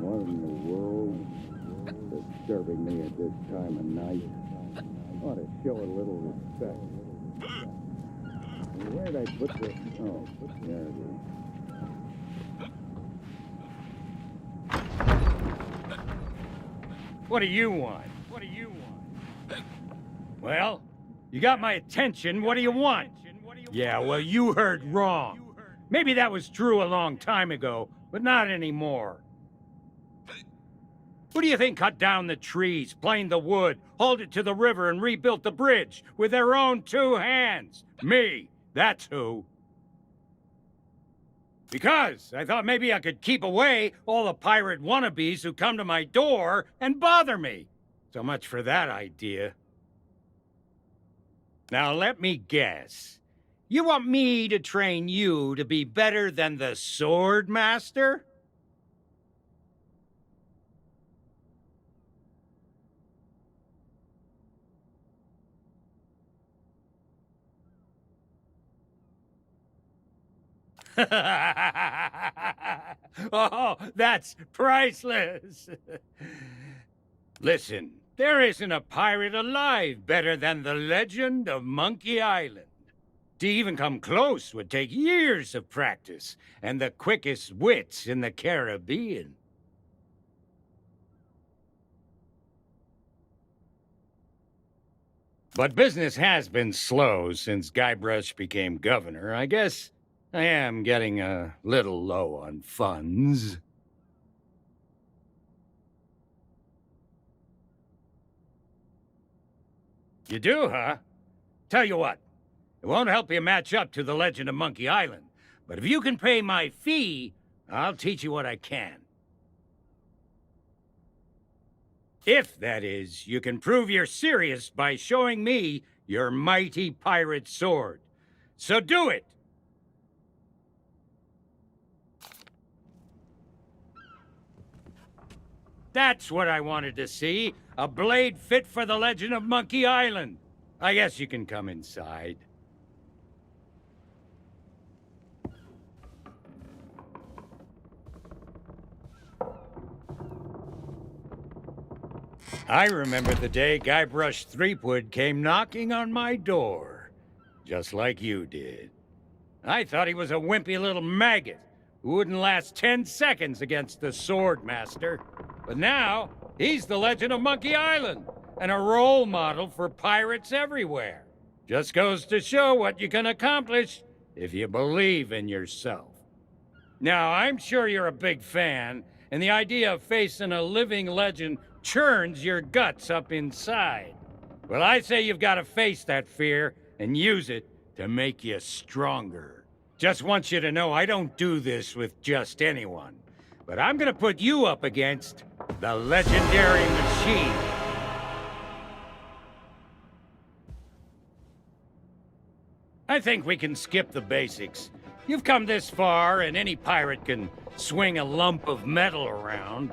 What in the world is disturbing me at this time of night? Ought to show a little respect. Where'd I put this? Oh, there it is. What do you want? Well, You got my attention, what do you want? Yeah, well, you heard wrong. Maybe that was true a long time ago, but not anymore. Who do you think cut down the trees, planed the wood, hauled it to the river, and rebuilt the bridge with their own 2 hands? Me, that's who. Because I thought maybe I could keep away all the pirate wannabes who come to my door and bother me. So much for that idea. Now let me guess. You want me to train you to be better than the Sword Master? Oh, that's priceless. Listen, there isn't a pirate alive better than the legend of Monkey Island. To even come close would take years of practice and the quickest wits in the Caribbean. But business has been slow since Guybrush became governor. I guess I am getting a little low on funds. You do, huh? Tell you what, it won't help you match up to the legend of Monkey Island, but if you can pay my fee, I'll teach you what I can. If, that is, you can prove you're serious by showing me your mighty pirate sword. So do it! That's what I wanted to see. A blade fit for the legend of Monkey Island. I guess you can come inside. I remember the day Guybrush Threepwood came knocking on my door. Just like you did. I thought he was a wimpy little maggot who wouldn't last 10 seconds against the Sword Master. But now, he's the legend of Monkey Island, and a role model for pirates everywhere. Just goes to show what you can accomplish if you believe in yourself. Now, I'm sure you're a big fan, and the idea of facing a living legend churns your guts up inside. Well, I say you've got to face that fear and use it to make you stronger. Just want you to know I don't do this with just anyone. But I'm gonna put you up against the legendary machine. I think we can skip the basics. You've come this far, and any pirate can swing a lump of metal around.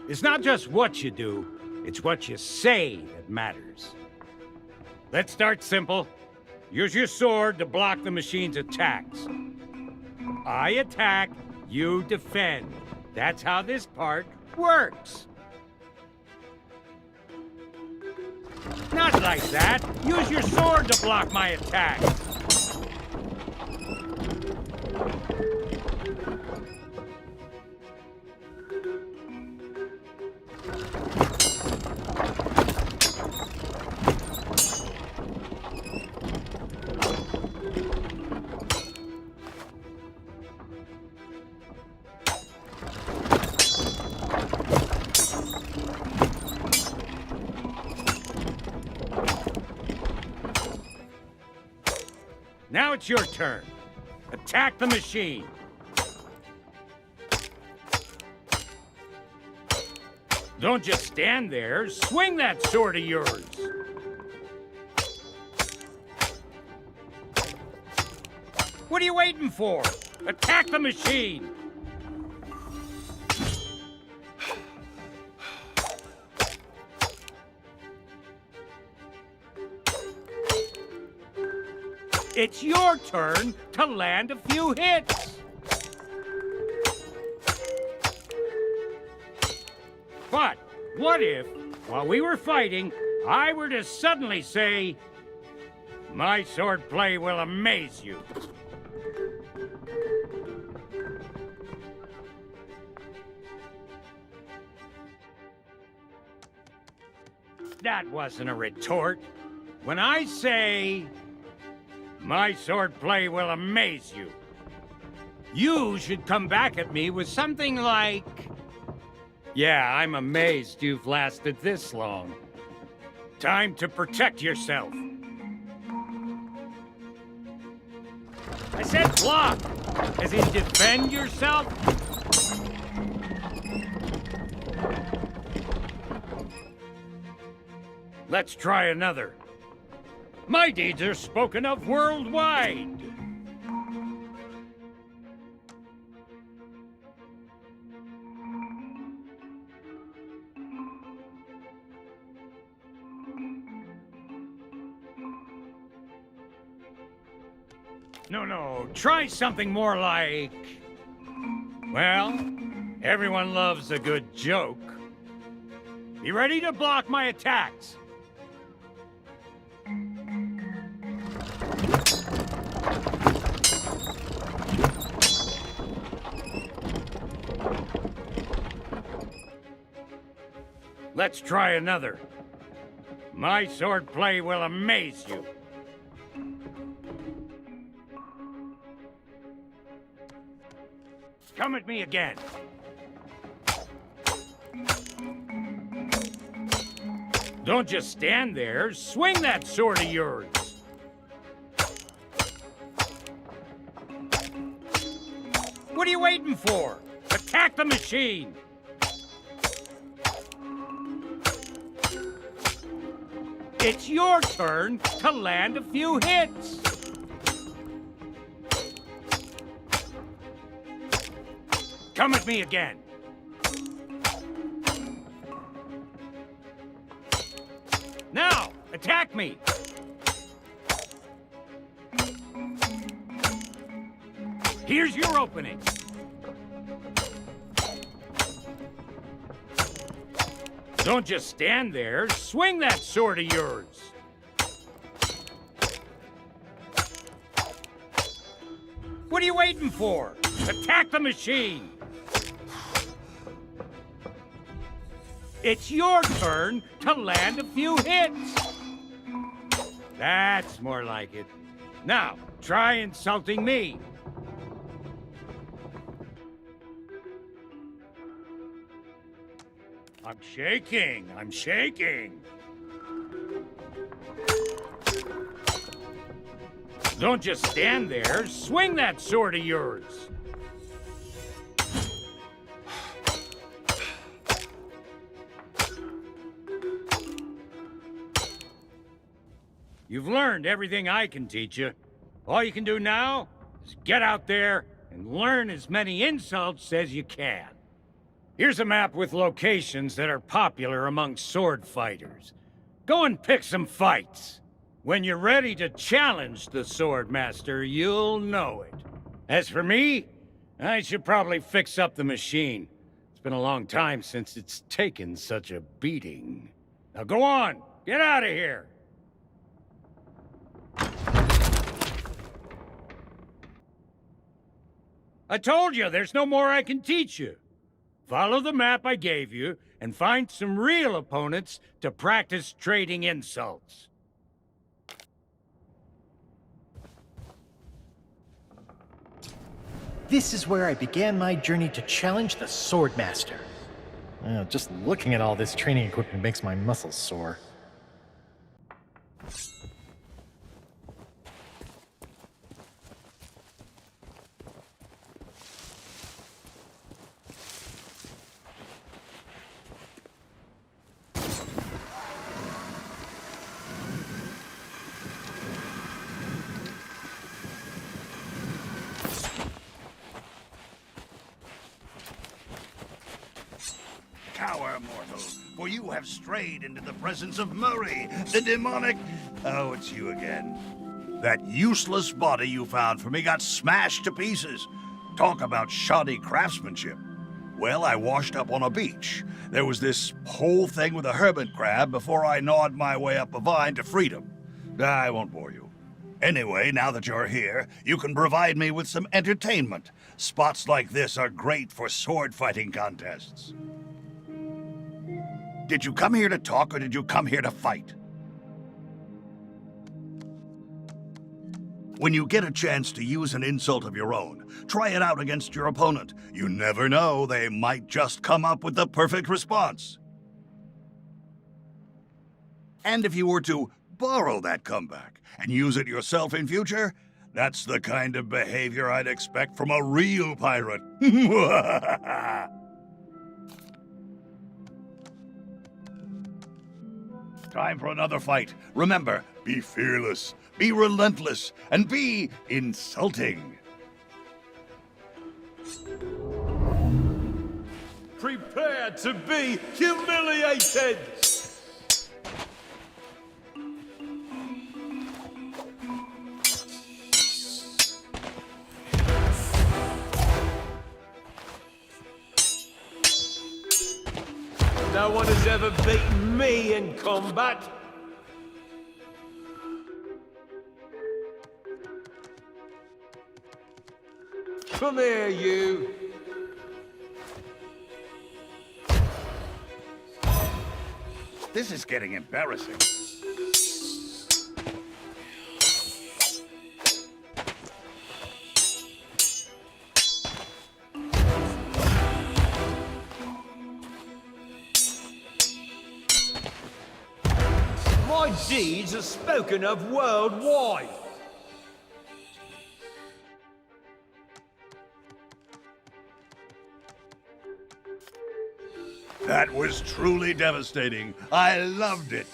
It's not just what you do, it's what you say that matters. Let's start simple. Use your sword to block the machine's attacks. I attack, you defend. That's how this part works. Not like that. Use your sword to block my attack. Now it's your turn. Attack the machine. Don't just stand there. Swing that sword of yours. What are you waiting for? Attack the machine. It's your turn to land a few hits. But what if, while we were fighting, I were to suddenly say, "My swordplay will amaze you"? That wasn't a retort. When I say my swordplay will amaze you, you should come back at me with something like, "Yeah, I'm amazed you've lasted this long. Time to protect yourself." I said block, as in defend yourself. Let's try another. My deeds are spoken of worldwide. No, try something more like... Well, everyone loves a good joke. Be ready to block my attacks. Let's try another. My swordplay will amaze you. Come at me again. Don't just stand there. Swing that sword of yours. What are you waiting for? Attack the machine. It's your turn to land a few hits. Come at me again. Now, attack me. Here's your opening. Don't just stand there. Swing that sword of yours. What are you waiting for? Attack the machine. It's your turn to land a few hits. That's more like it. Now, try insulting me. I'm shaking. Don't just stand there. Swing that sword of yours. You've learned everything I can teach you. All you can do now is get out there and learn as many insults as you can. Here's a map with locations that are popular among sword fighters. Go and pick some fights. When you're ready to challenge the sword master, you'll know it. As for me, I should probably fix up the machine. It's been a long time since it's taken such a beating. Now go on, get out of here. I told you, there's no more I can teach you. Follow the map I gave you, and find some real opponents to practice trading insults. This is where I began my journey to challenge the Swordmaster. Just looking at all this training equipment makes my muscles sore. Cower, mortal, for you have strayed into the presence of Murray, the demonic... Oh, it's you again. That useless body you found for me got smashed to pieces. Talk about shoddy craftsmanship. Well, I washed up on a beach. There was this whole thing with a hermit crab before I gnawed my way up a vine to freedom. I won't bore you. Anyway, now that you're here, you can provide me with some entertainment. Spots like this are great for sword fighting contests. Did you come here to talk, or did you come here to fight? When you get a chance to use an insult of your own, try it out against your opponent. You never know, they might just come up with the perfect response. And if you were to borrow that comeback and use it yourself in future, that's the kind of behavior I'd expect from a real pirate. Time for another fight. Remember, be fearless, be relentless, and be insulting. Prepare to be humiliated! No one has ever beaten me in combat. Come here, you. This is getting embarrassing. My deeds are spoken of worldwide. That was truly devastating. I loved it.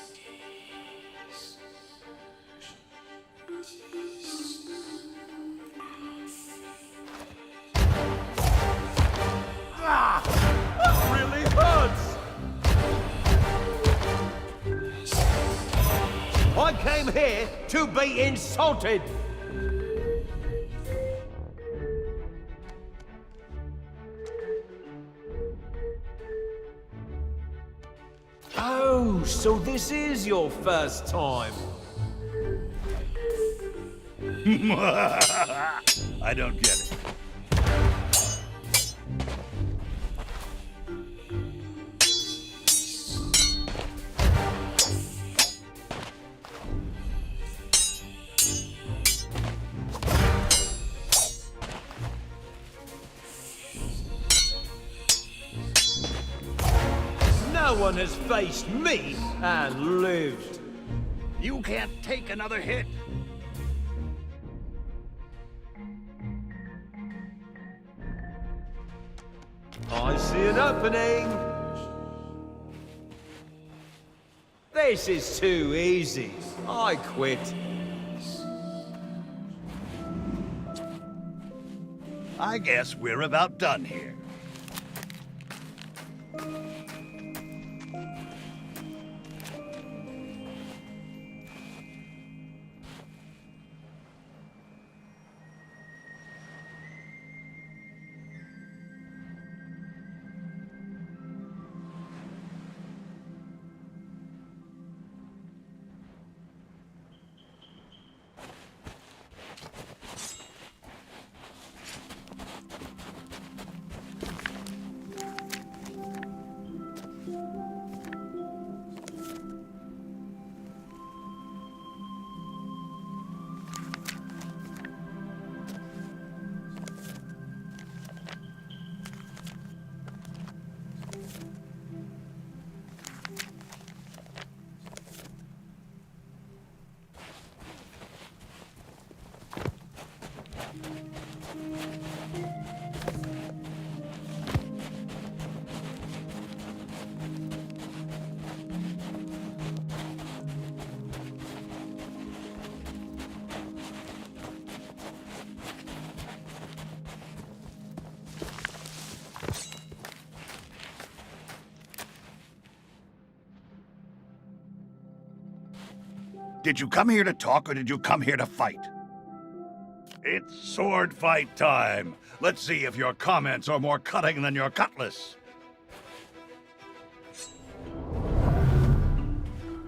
Ah! That really hurts! I came here to be insulted! Oh, so this is your first time? I don't get it. No one has faced me and lived. You can't take another hit. I see an opening. This is too easy. I quit. I guess we're about done here. Did you come here to talk or did you come here to fight? It's sword fight time. Let's see if your comments are more cutting than your cutlass.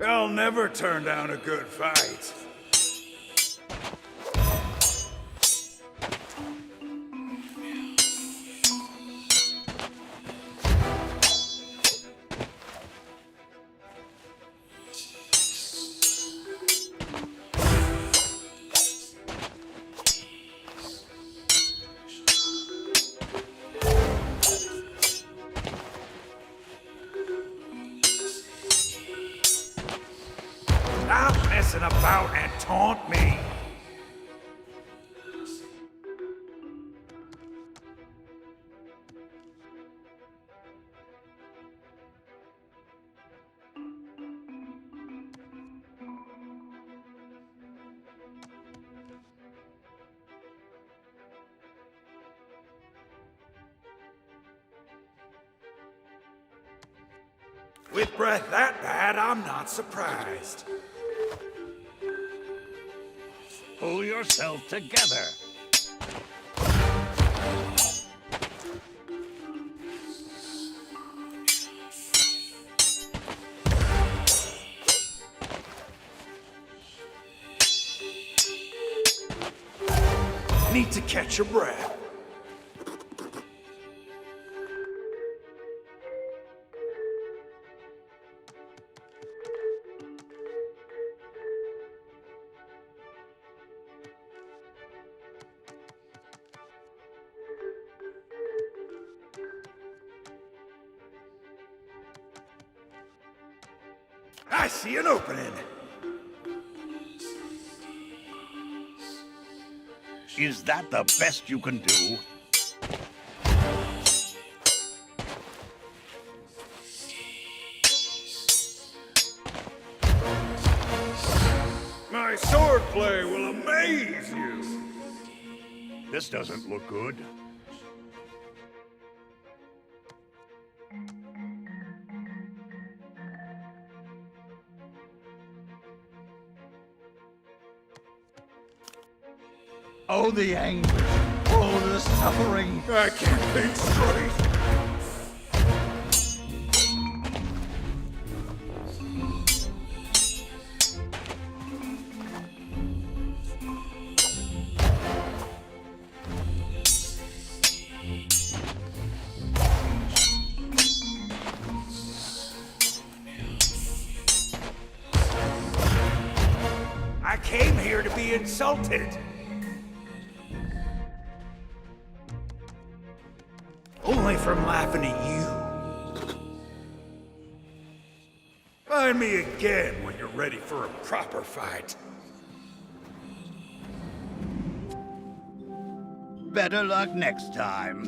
I'll never turn down a good fight. messing about and taunt me? With breath that bad, I'm not surprised. Pull yourself together. Need to catch your breath. I see an opening. Is that the best you can do? My swordplay will amaze you. This doesn't look good. Oh, the anguish. Oh, the suffering. I can't think straight. I came here to be insulted. Only from laughing at you. Find me again when you're ready for a proper fight. Better luck next time.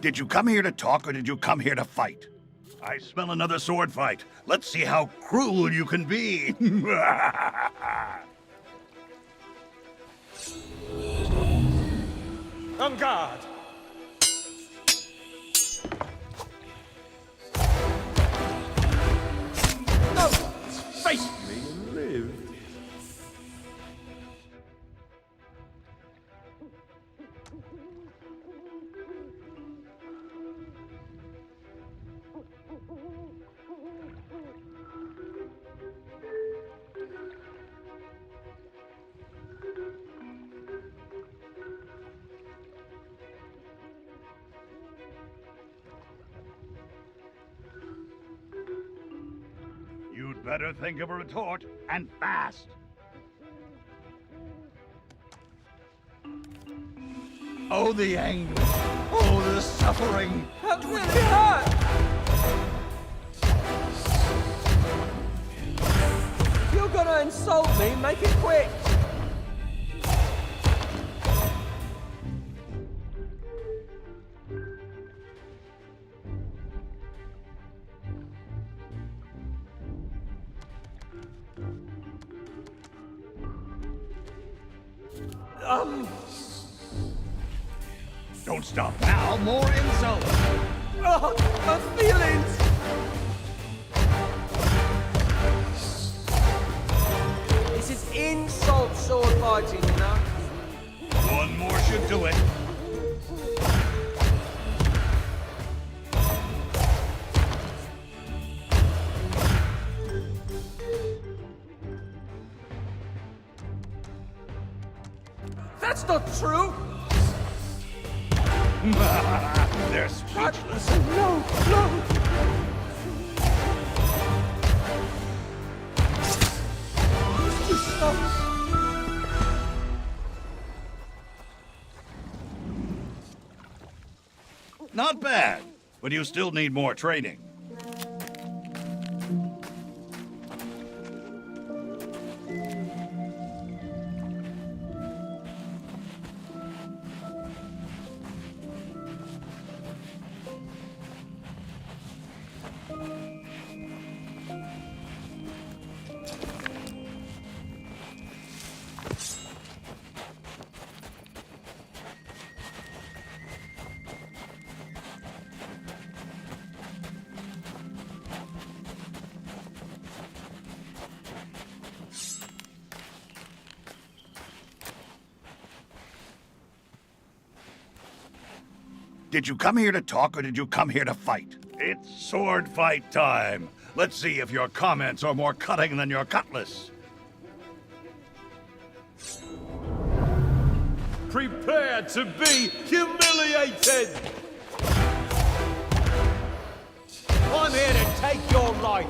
Did you come here to talk, or did you come here to fight? I smell another sword fight. Let's see how cruel you can be. On guard! No! Face me and live. You'd better think of a retort, and fast. Oh, the anguish. Oh, the suffering. That really hurt! If you're gonna insult me, make it quick! Run! Don't stop now, more insults! Oh, my feelings! This is insult sword fighting, you know? One more should do it. That's not true! They're speechless. No, no! Just stop. Not bad, but you still need more training. Did you come here to talk, or did you come here to fight? It's sword fight time. Let's see if your comments are more cutting than your cutlass. Prepare to be humiliated! I'm here to take your life!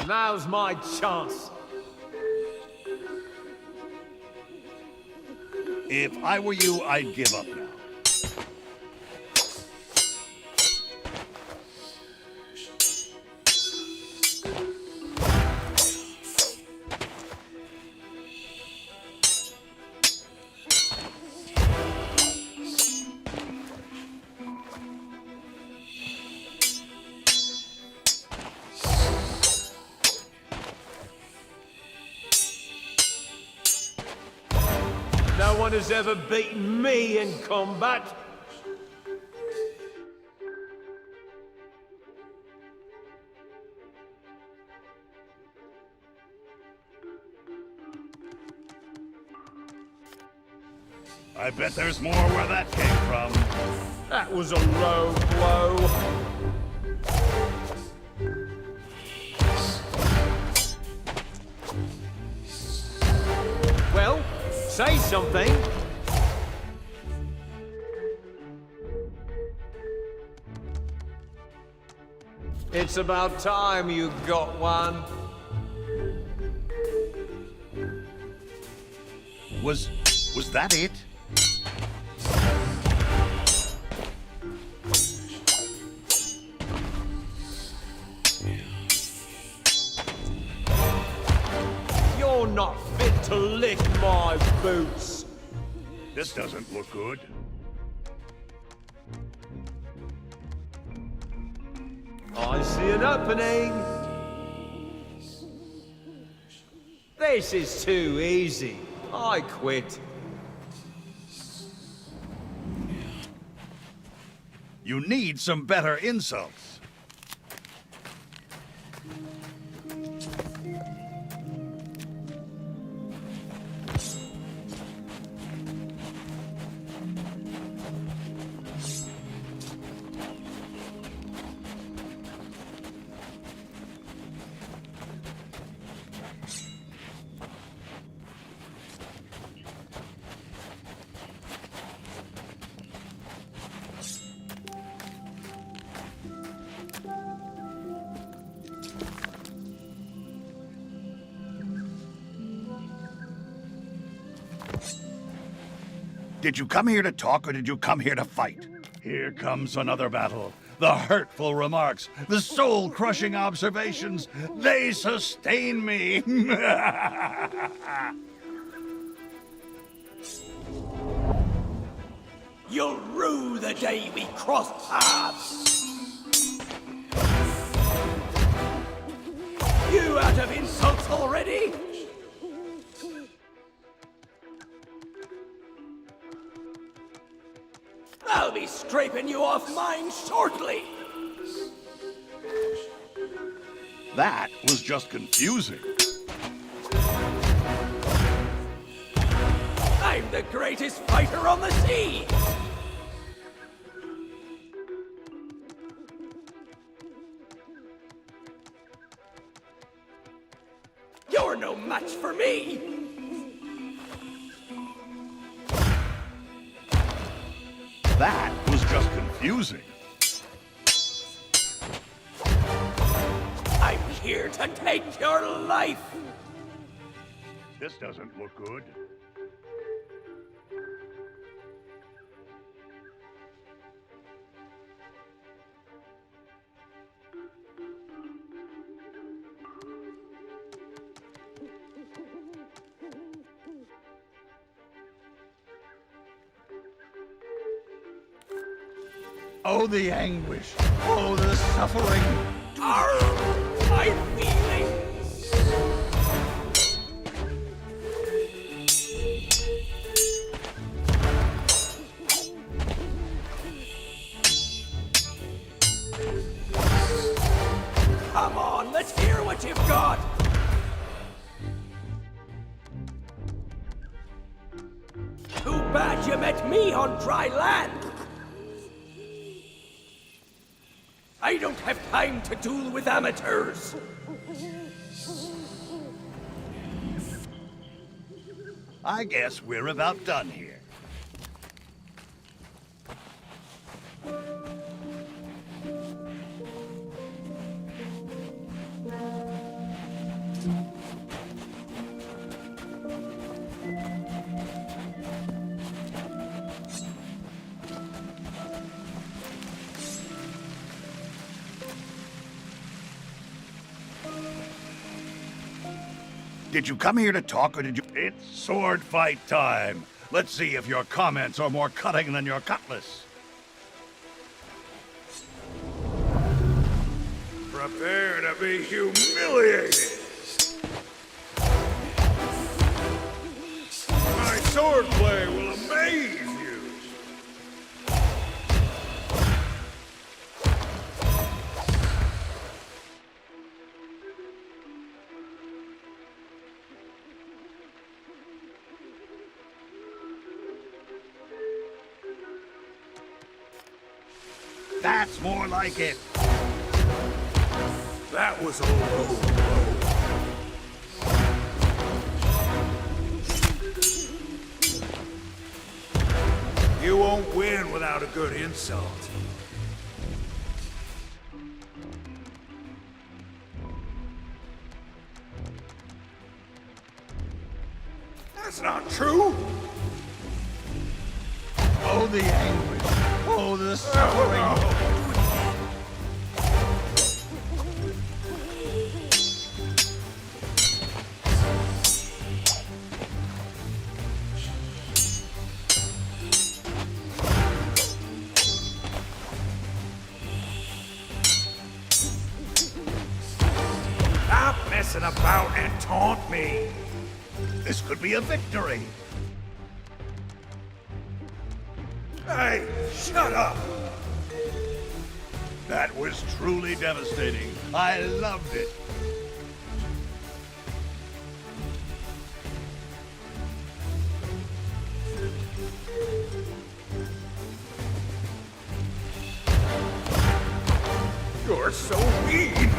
Now's my chance. If I were you, I'd give up now. No one has ever beaten me in combat. I bet there's more where that came from. That was a low blow. Well, say something. It's about time you got one. Was that it? You're not fit to lick my boots. This doesn't look good. I see an opening. This is too easy. I quit. You need some better insults. Did you come here to talk, or did you come here to fight? Here comes another battle. The hurtful remarks, the soul-crushing observations, they sustain me. You'll rue the day we crossed paths! You out of insults already? I'll be scraping you off mine shortly! That was just confusing. I'm the greatest fighter on the sea! You're no match for me! That was just confusing. I'm here to take your life! This doesn't look good. Oh, the anguish. Oh, the suffering. My feelings! Come on, let's hear what you've got! Too bad you met me on dry land! I don't have time to duel with amateurs! I guess we're about done here. Did you come here to talk, or did you... It's sword fight time. Let's see if your comments are more cutting than your cutlass. Prepare to be humiliated. My swordplay will amaze you. That's more like it. That was a low blow. You won't win without a good insult. That's not true. Oh, the anguish. Oh, the suffering. Stop messing about and taunt me. This could be a victory. Hey, shut up! That was truly devastating. I loved it. You're so mean!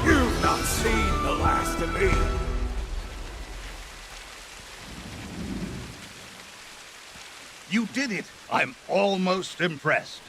You've not seen the last of me. You did it. I'm almost impressed.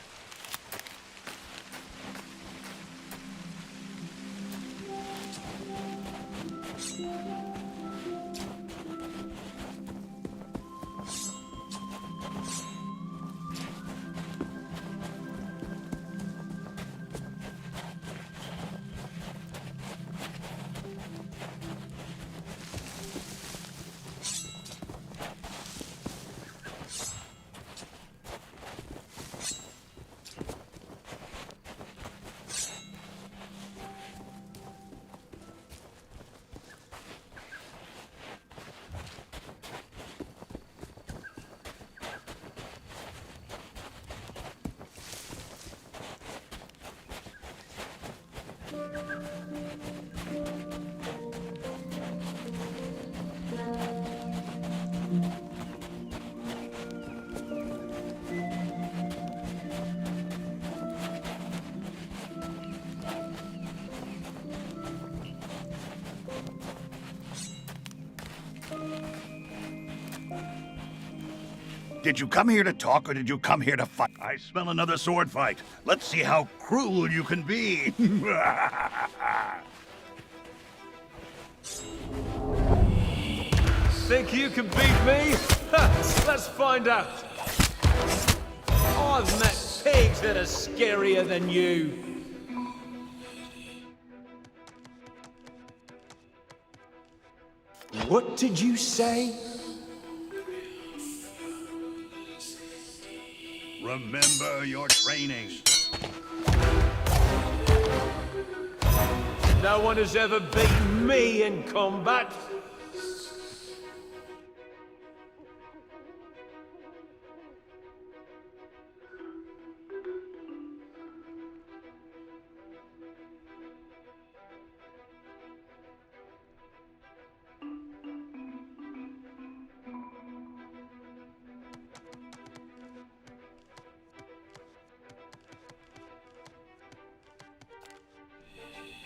Did you come here to talk, or did you come here to fight? I smell another sword fight. Let's see how cruel you can be. Think you can beat me? Ha, let's find out. I've met pigs that are scarier than you. What did you say? Remember your training. No one has ever beaten me in combat.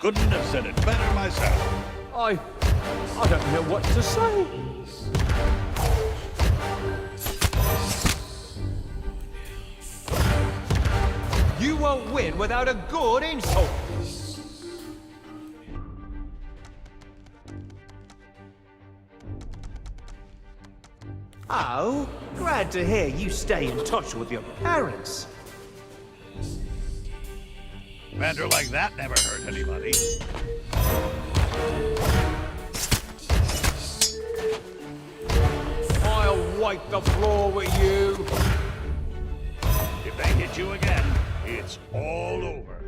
Couldn't have said it better myself. I don't know what to say. You won't win without a good insult. Oh, glad to hear you stay in touch with your parents. Banter like that never hurt anybody. I'll wipe the floor with you. If they hit you again, it's all over.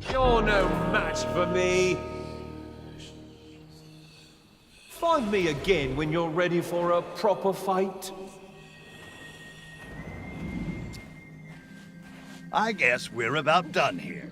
You're no match for me. Find me again when you're ready for a proper fight. I guess we're about done here.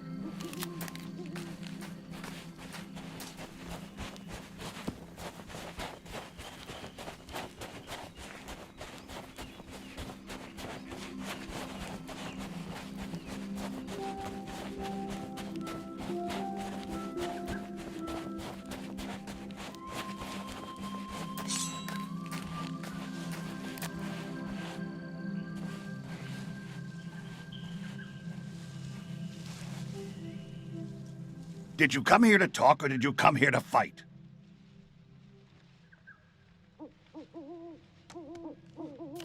Did you come here to talk, or did you come here to fight?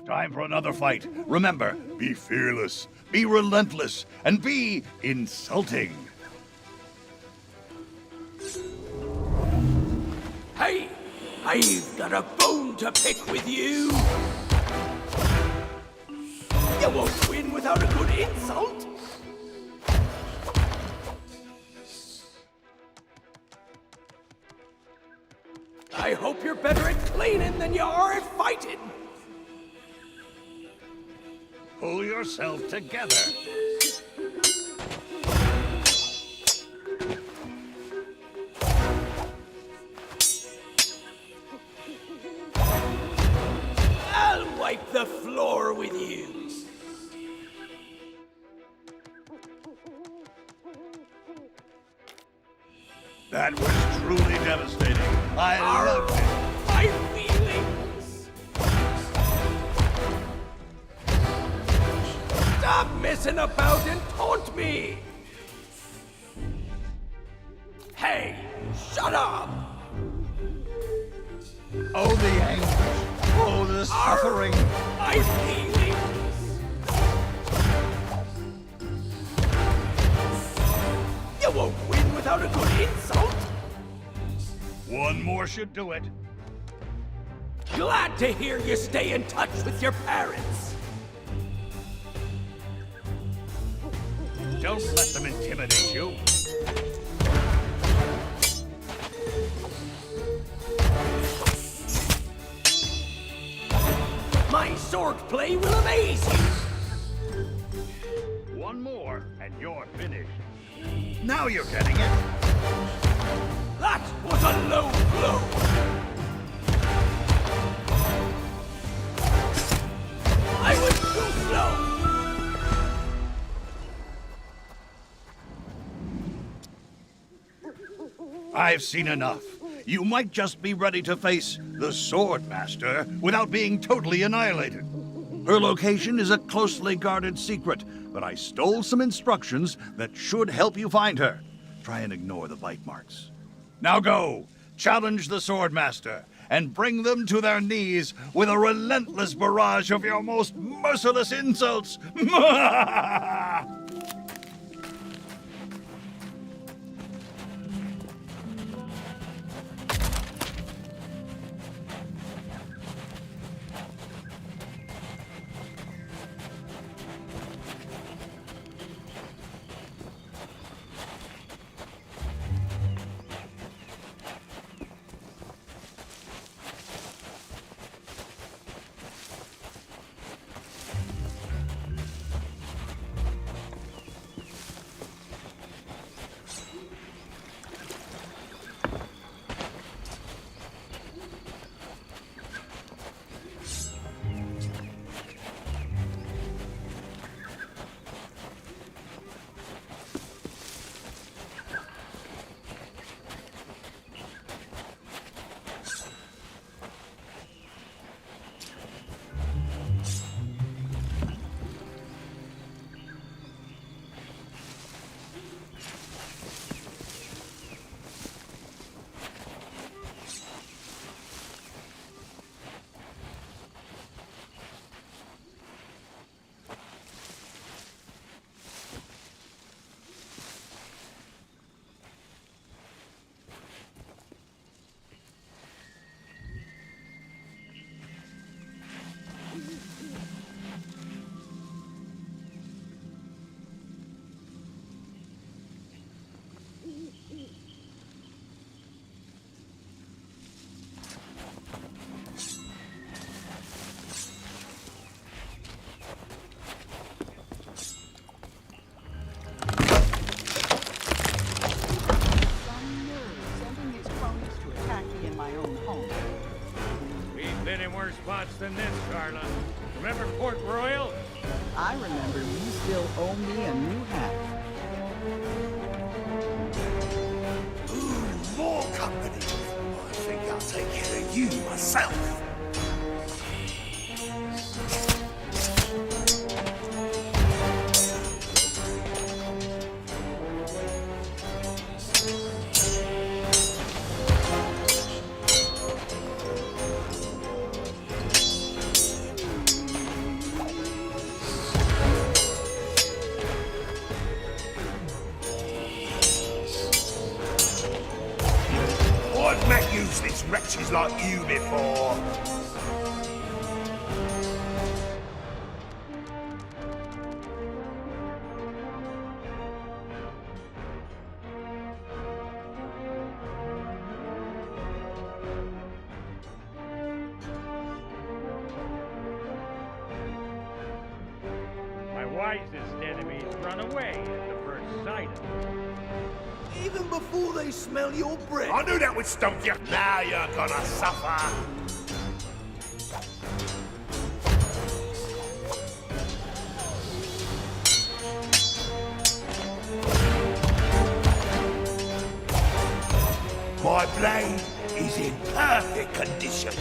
Time for another fight. Remember, be fearless, be relentless, and be insulting. Hey, I've got a bone to pick with you. You won't win without a good insult. I hope you're better at cleaning than you are at fighting. Pull yourself together. I'll wipe the floor with you. That was truly devastating. I loved it. My feelings. Stop messing about and taunt me. Hey, shut up. Oh, the anguish. Oh, the suffering. My feelings. You won't win without a good insult. One more should do it. Glad to hear you stay in touch with your parents. Don't let them intimidate you. My swordplay will amaze you. One more, and you're finished. Now you're getting it. That was a low blow. I was too slow. I've seen enough. You might just be ready to face the Sword Master without being totally annihilated. Her location is a closely guarded secret, but I stole some instructions that should help you find her. Try and ignore the bite marks. Now go, challenge the Sword Master, and bring them to their knees with a relentless barrage of your most merciless insults. Spots than this, Carla. Remember Port Royal? I remember you still owe me a new hat. Ooh, more company. I think I'll take care of you myself. Wretches like you before. My wisest enemies run away at the first sight of me. Even before they smell your breath. I knew that would stump you. Now you're gonna suffer. My blade is in perfect condition.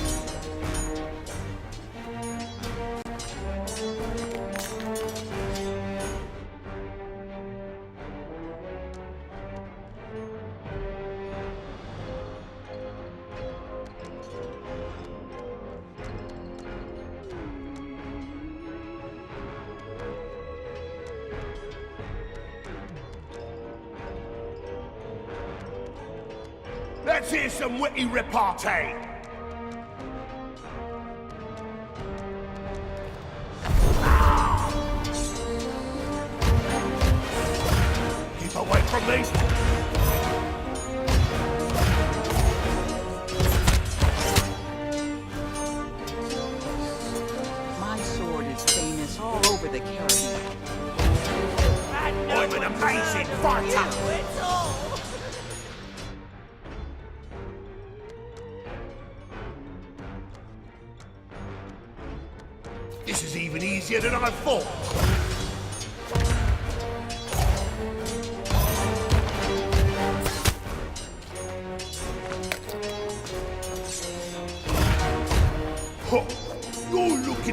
Let's hear some witty repartee. Keep away from me. My sword is famous all over the Caribbean. I'm an amazing fighter. This is even easier than I thought.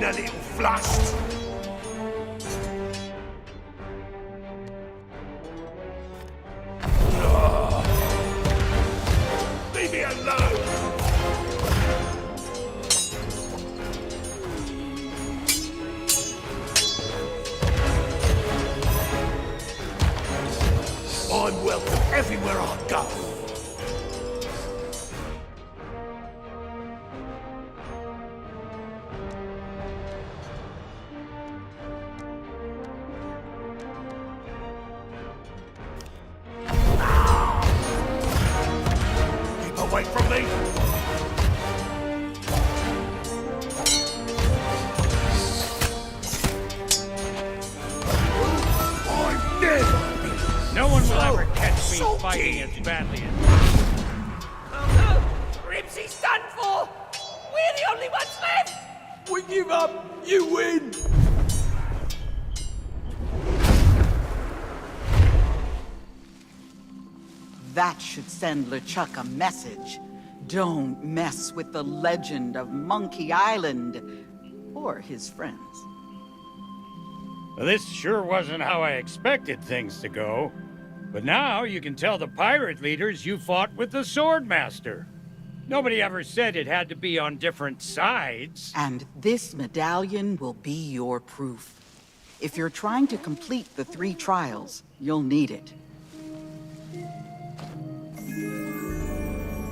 looking a little flushed. Leave me alone! I'm welcome everywhere I go. Keep away from me. I'm never. No one will ever catch me fighting as badly as Oh no! Ribsy's done for! We're the only ones left! We give up! You win! That should send LeChuck a message. Don't mess with the legend of Monkey Island or his friends. Well, this sure wasn't how I expected things to go. But now you can tell the pirate leaders you fought with the Swordmaster. Nobody ever said it had to be on different sides. And this medallion will be your proof. If you're trying to complete the 3 trials, you'll need it.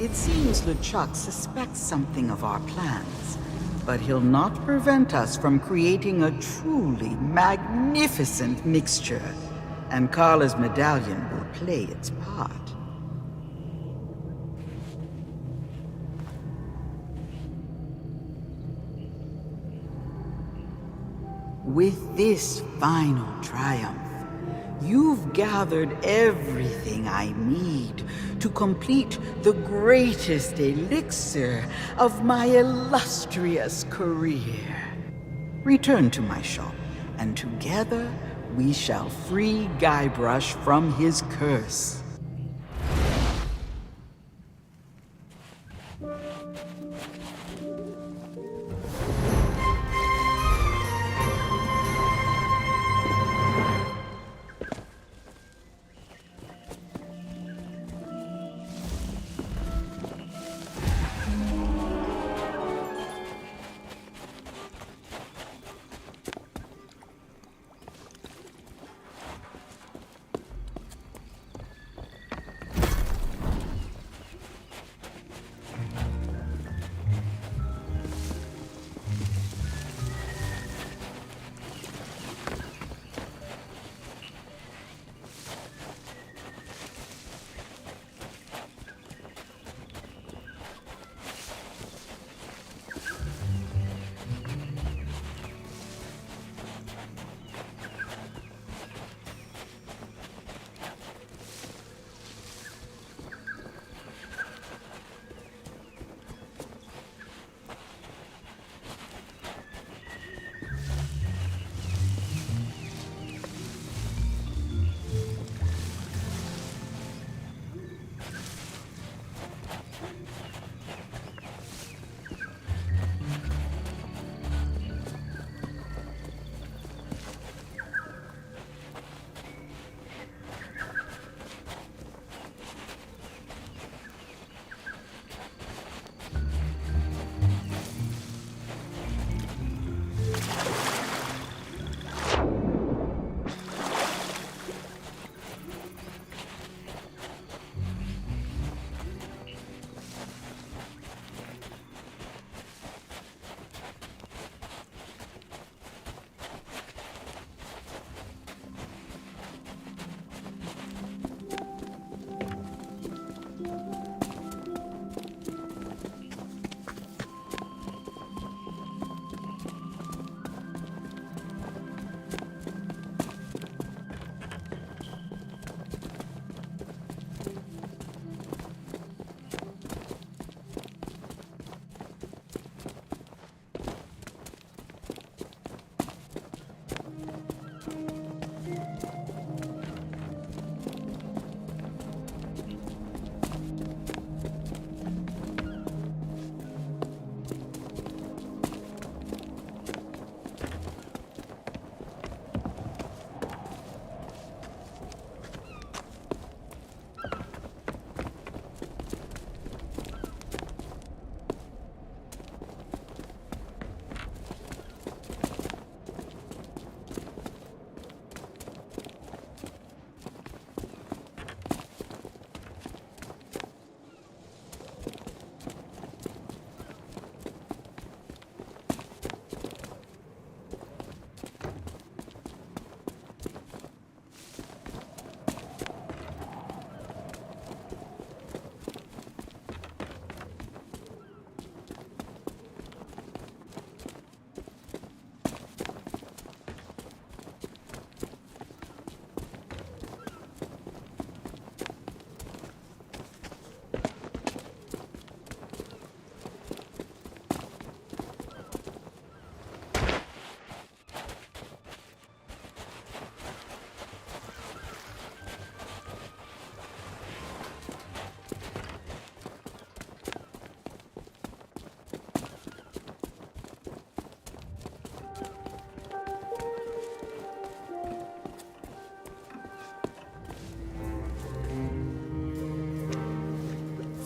It seems LeChuck suspects something of our plans, but he'll not prevent us from creating a truly magnificent mixture, and Carla's medallion will play its part. With this final triumph, you've gathered everything I need to complete the greatest elixir of my illustrious career. Return to my shop, and together we shall free Guybrush from his curse.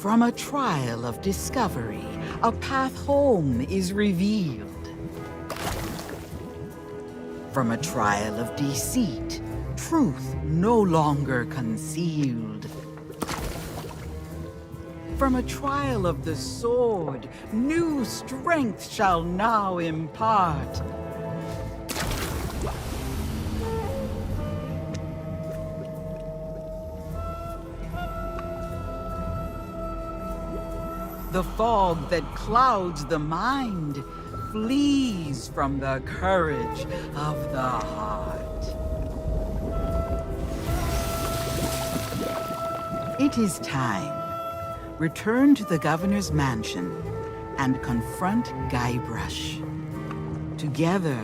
From a trial of discovery, a path home is revealed. From a trial of deceit, truth no longer concealed. From a trial of the sword, new strength shall now impart. The fog that clouds the mind flees from the courage of the heart. It is time. Return to the governor's mansion and confront Guybrush. Together,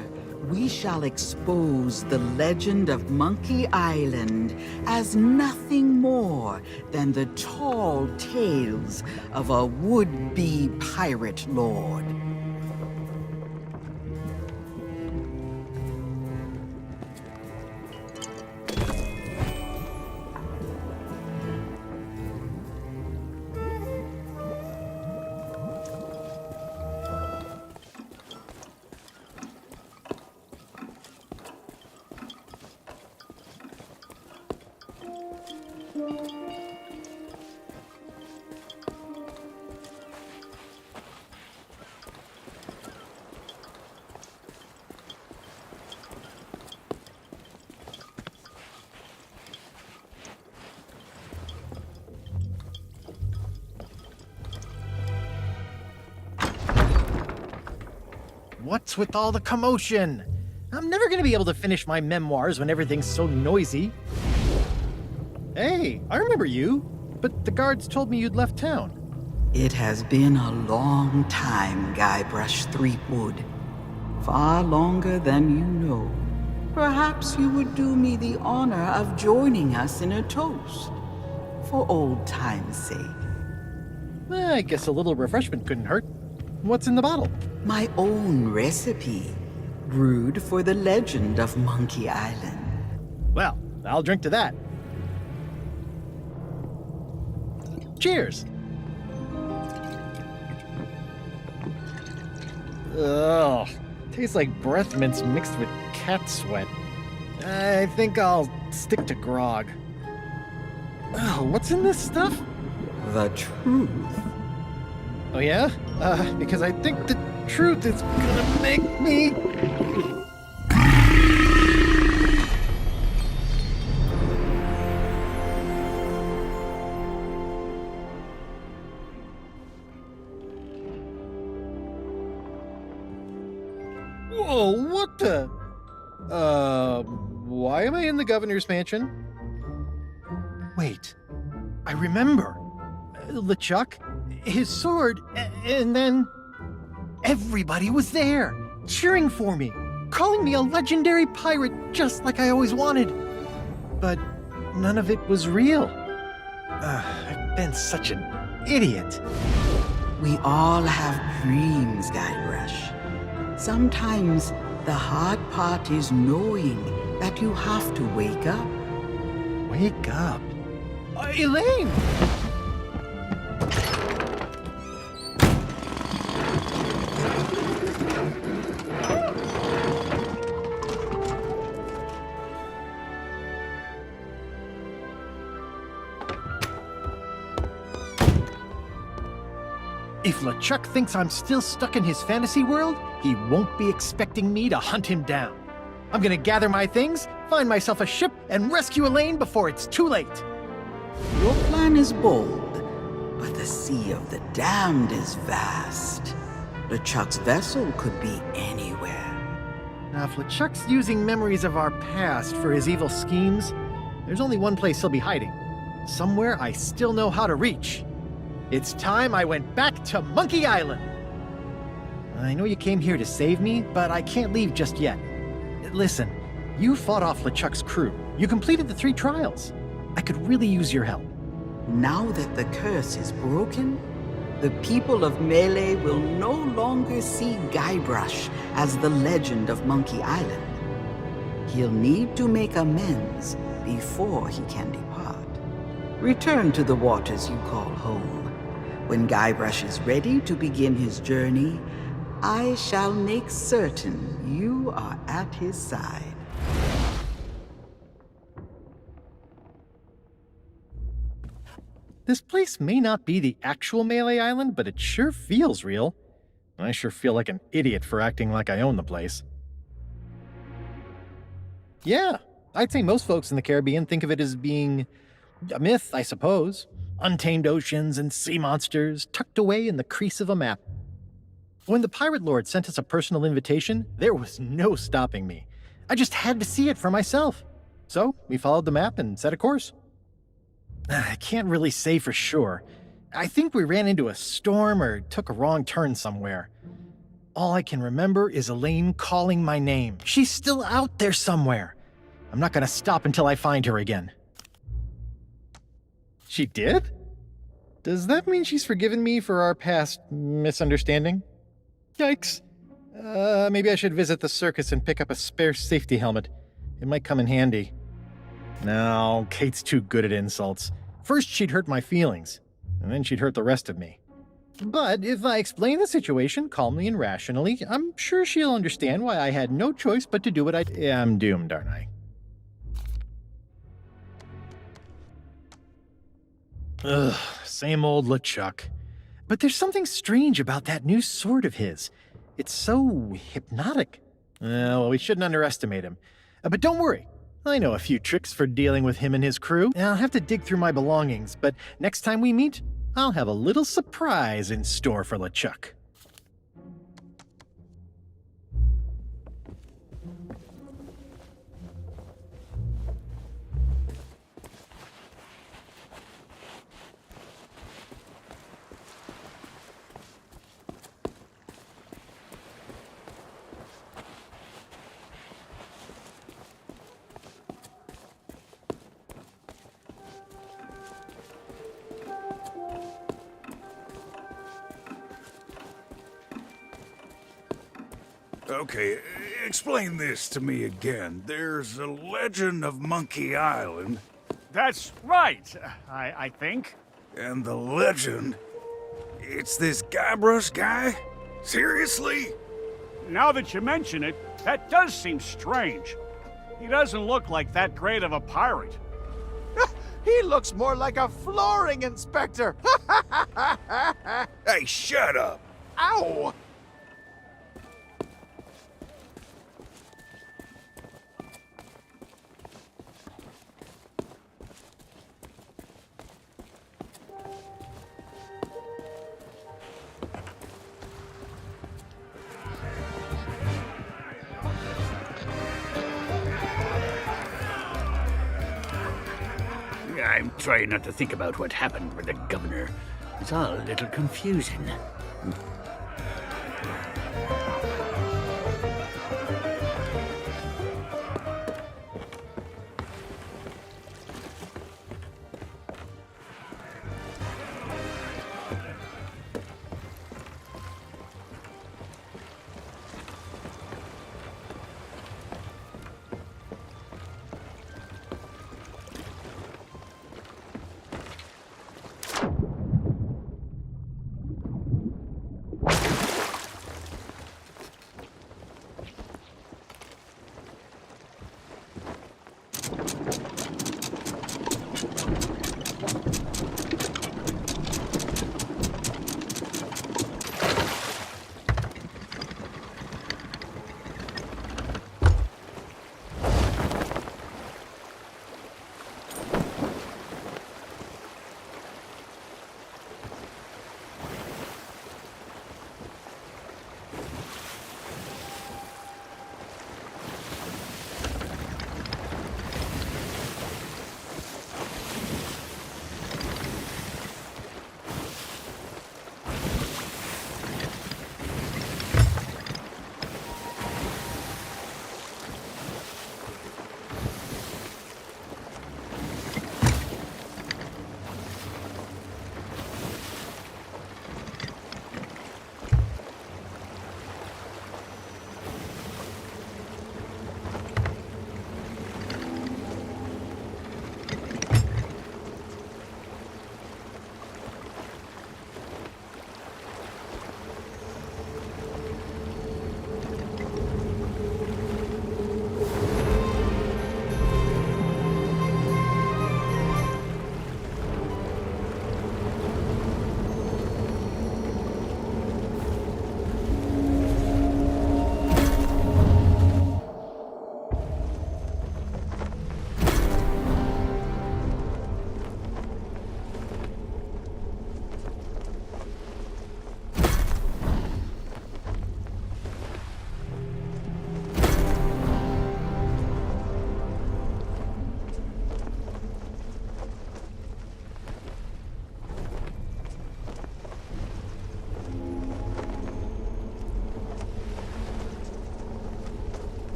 we shall expose the legend of Monkey Island as nothing more than the tall tales of a would-be pirate lord. What's with all the commotion? I'm never gonna be able to finish my memoirs when everything's so noisy. Hey, I remember you, but the guards told me you'd left town. It has been a long time, Guybrush Threepwood. Far longer than you know. Perhaps you would do me the honor of joining us in a toast. For old time's sake. I guess a little refreshment couldn't hurt. What's in the bottle? My own recipe, brewed for the legend of Monkey Island. Well, I'll drink to that. Cheers! Ugh, tastes like breath mints mixed with cat sweat. I think I'll stick to grog. Oh, what's in this stuff? The truth. Oh yeah? Because I think the truth is gonna make me... Whoa, what the... why am I in the governor's mansion? Wait, I remember. LeChuck, his sword, and then... Everybody was there, cheering for me, calling me a legendary pirate just like I always wanted. But none of it was real. I've been such an idiot. We all have dreams, Guybrush. Sometimes the hard part is knowing that you have to wake up. Wake up? Elaine! If LeChuck thinks I'm still stuck in his fantasy world, he won't be expecting me to hunt him down. I'm gonna gather my things, find myself a ship, and rescue Elaine before it's too late. Your plan is bold, but the Sea of the Damned is vast. LeChuck's vessel could be anywhere. Now, if LeChuck's using memories of our past for his evil schemes, there's only one place he'll be hiding. Somewhere I still know how to reach. It's time I went back to Monkey Island. I know you came here to save me, but I can't leave just yet. Listen, you fought off LeChuck's crew. You completed the 3 trials. I could really use your help. Now that the curse is broken, the people of Mêlée will no longer see Guybrush as the legend of Monkey Island. He'll need to make amends before he can depart. Return to the waters you call home, When Guybrush is ready to begin his journey, I shall make certain you are at his side. This place may not be the actual Mêlée Island, but it sure feels real. I sure feel like an idiot for acting like I own the place. Yeah, I'd say most folks in the Caribbean think of it as being a myth, I suppose. Untamed oceans and sea monsters tucked away in the crease of a map. When the Pirate Lord sent us a personal invitation, there was no stopping me. I just had to see it for myself. So we followed the map and set a course. I can't really say for sure. I think we ran into a storm or took a wrong turn somewhere. All I can remember is Elaine calling my name. She's still out there somewhere. I'm not gonna stop until I find her again. She did? Does that mean she's forgiven me for our past misunderstanding? Yikes. Maybe I should visit the circus and pick up a spare safety helmet. It might come in handy. No, Kate's too good at insults. First she'd hurt my feelings, and then she'd hurt the rest of me. But if I explain the situation calmly and rationally, I'm sure she'll understand why I had no choice but to do what I'm doomed, aren't I? Ugh, same old LeChuck. But there's something strange about that new sword of his. It's so hypnotic. Well, we shouldn't underestimate him. But don't worry. I know a few tricks for dealing with him and his crew. I'll have to dig through my belongings, but next time we meet, I'll have a little surprise in store for LeChuck. Okay, explain this to me again. There's a legend of Monkey Island. That's right, I think. And the legend? It's this Guybrush guy? Seriously? Now that you mention it, that does seem strange. He doesn't look like that great of a pirate. He looks more like a flooring inspector! Hey, shut up! Ow! I'm trying not to think about what happened with the governor. It's all a little confusing.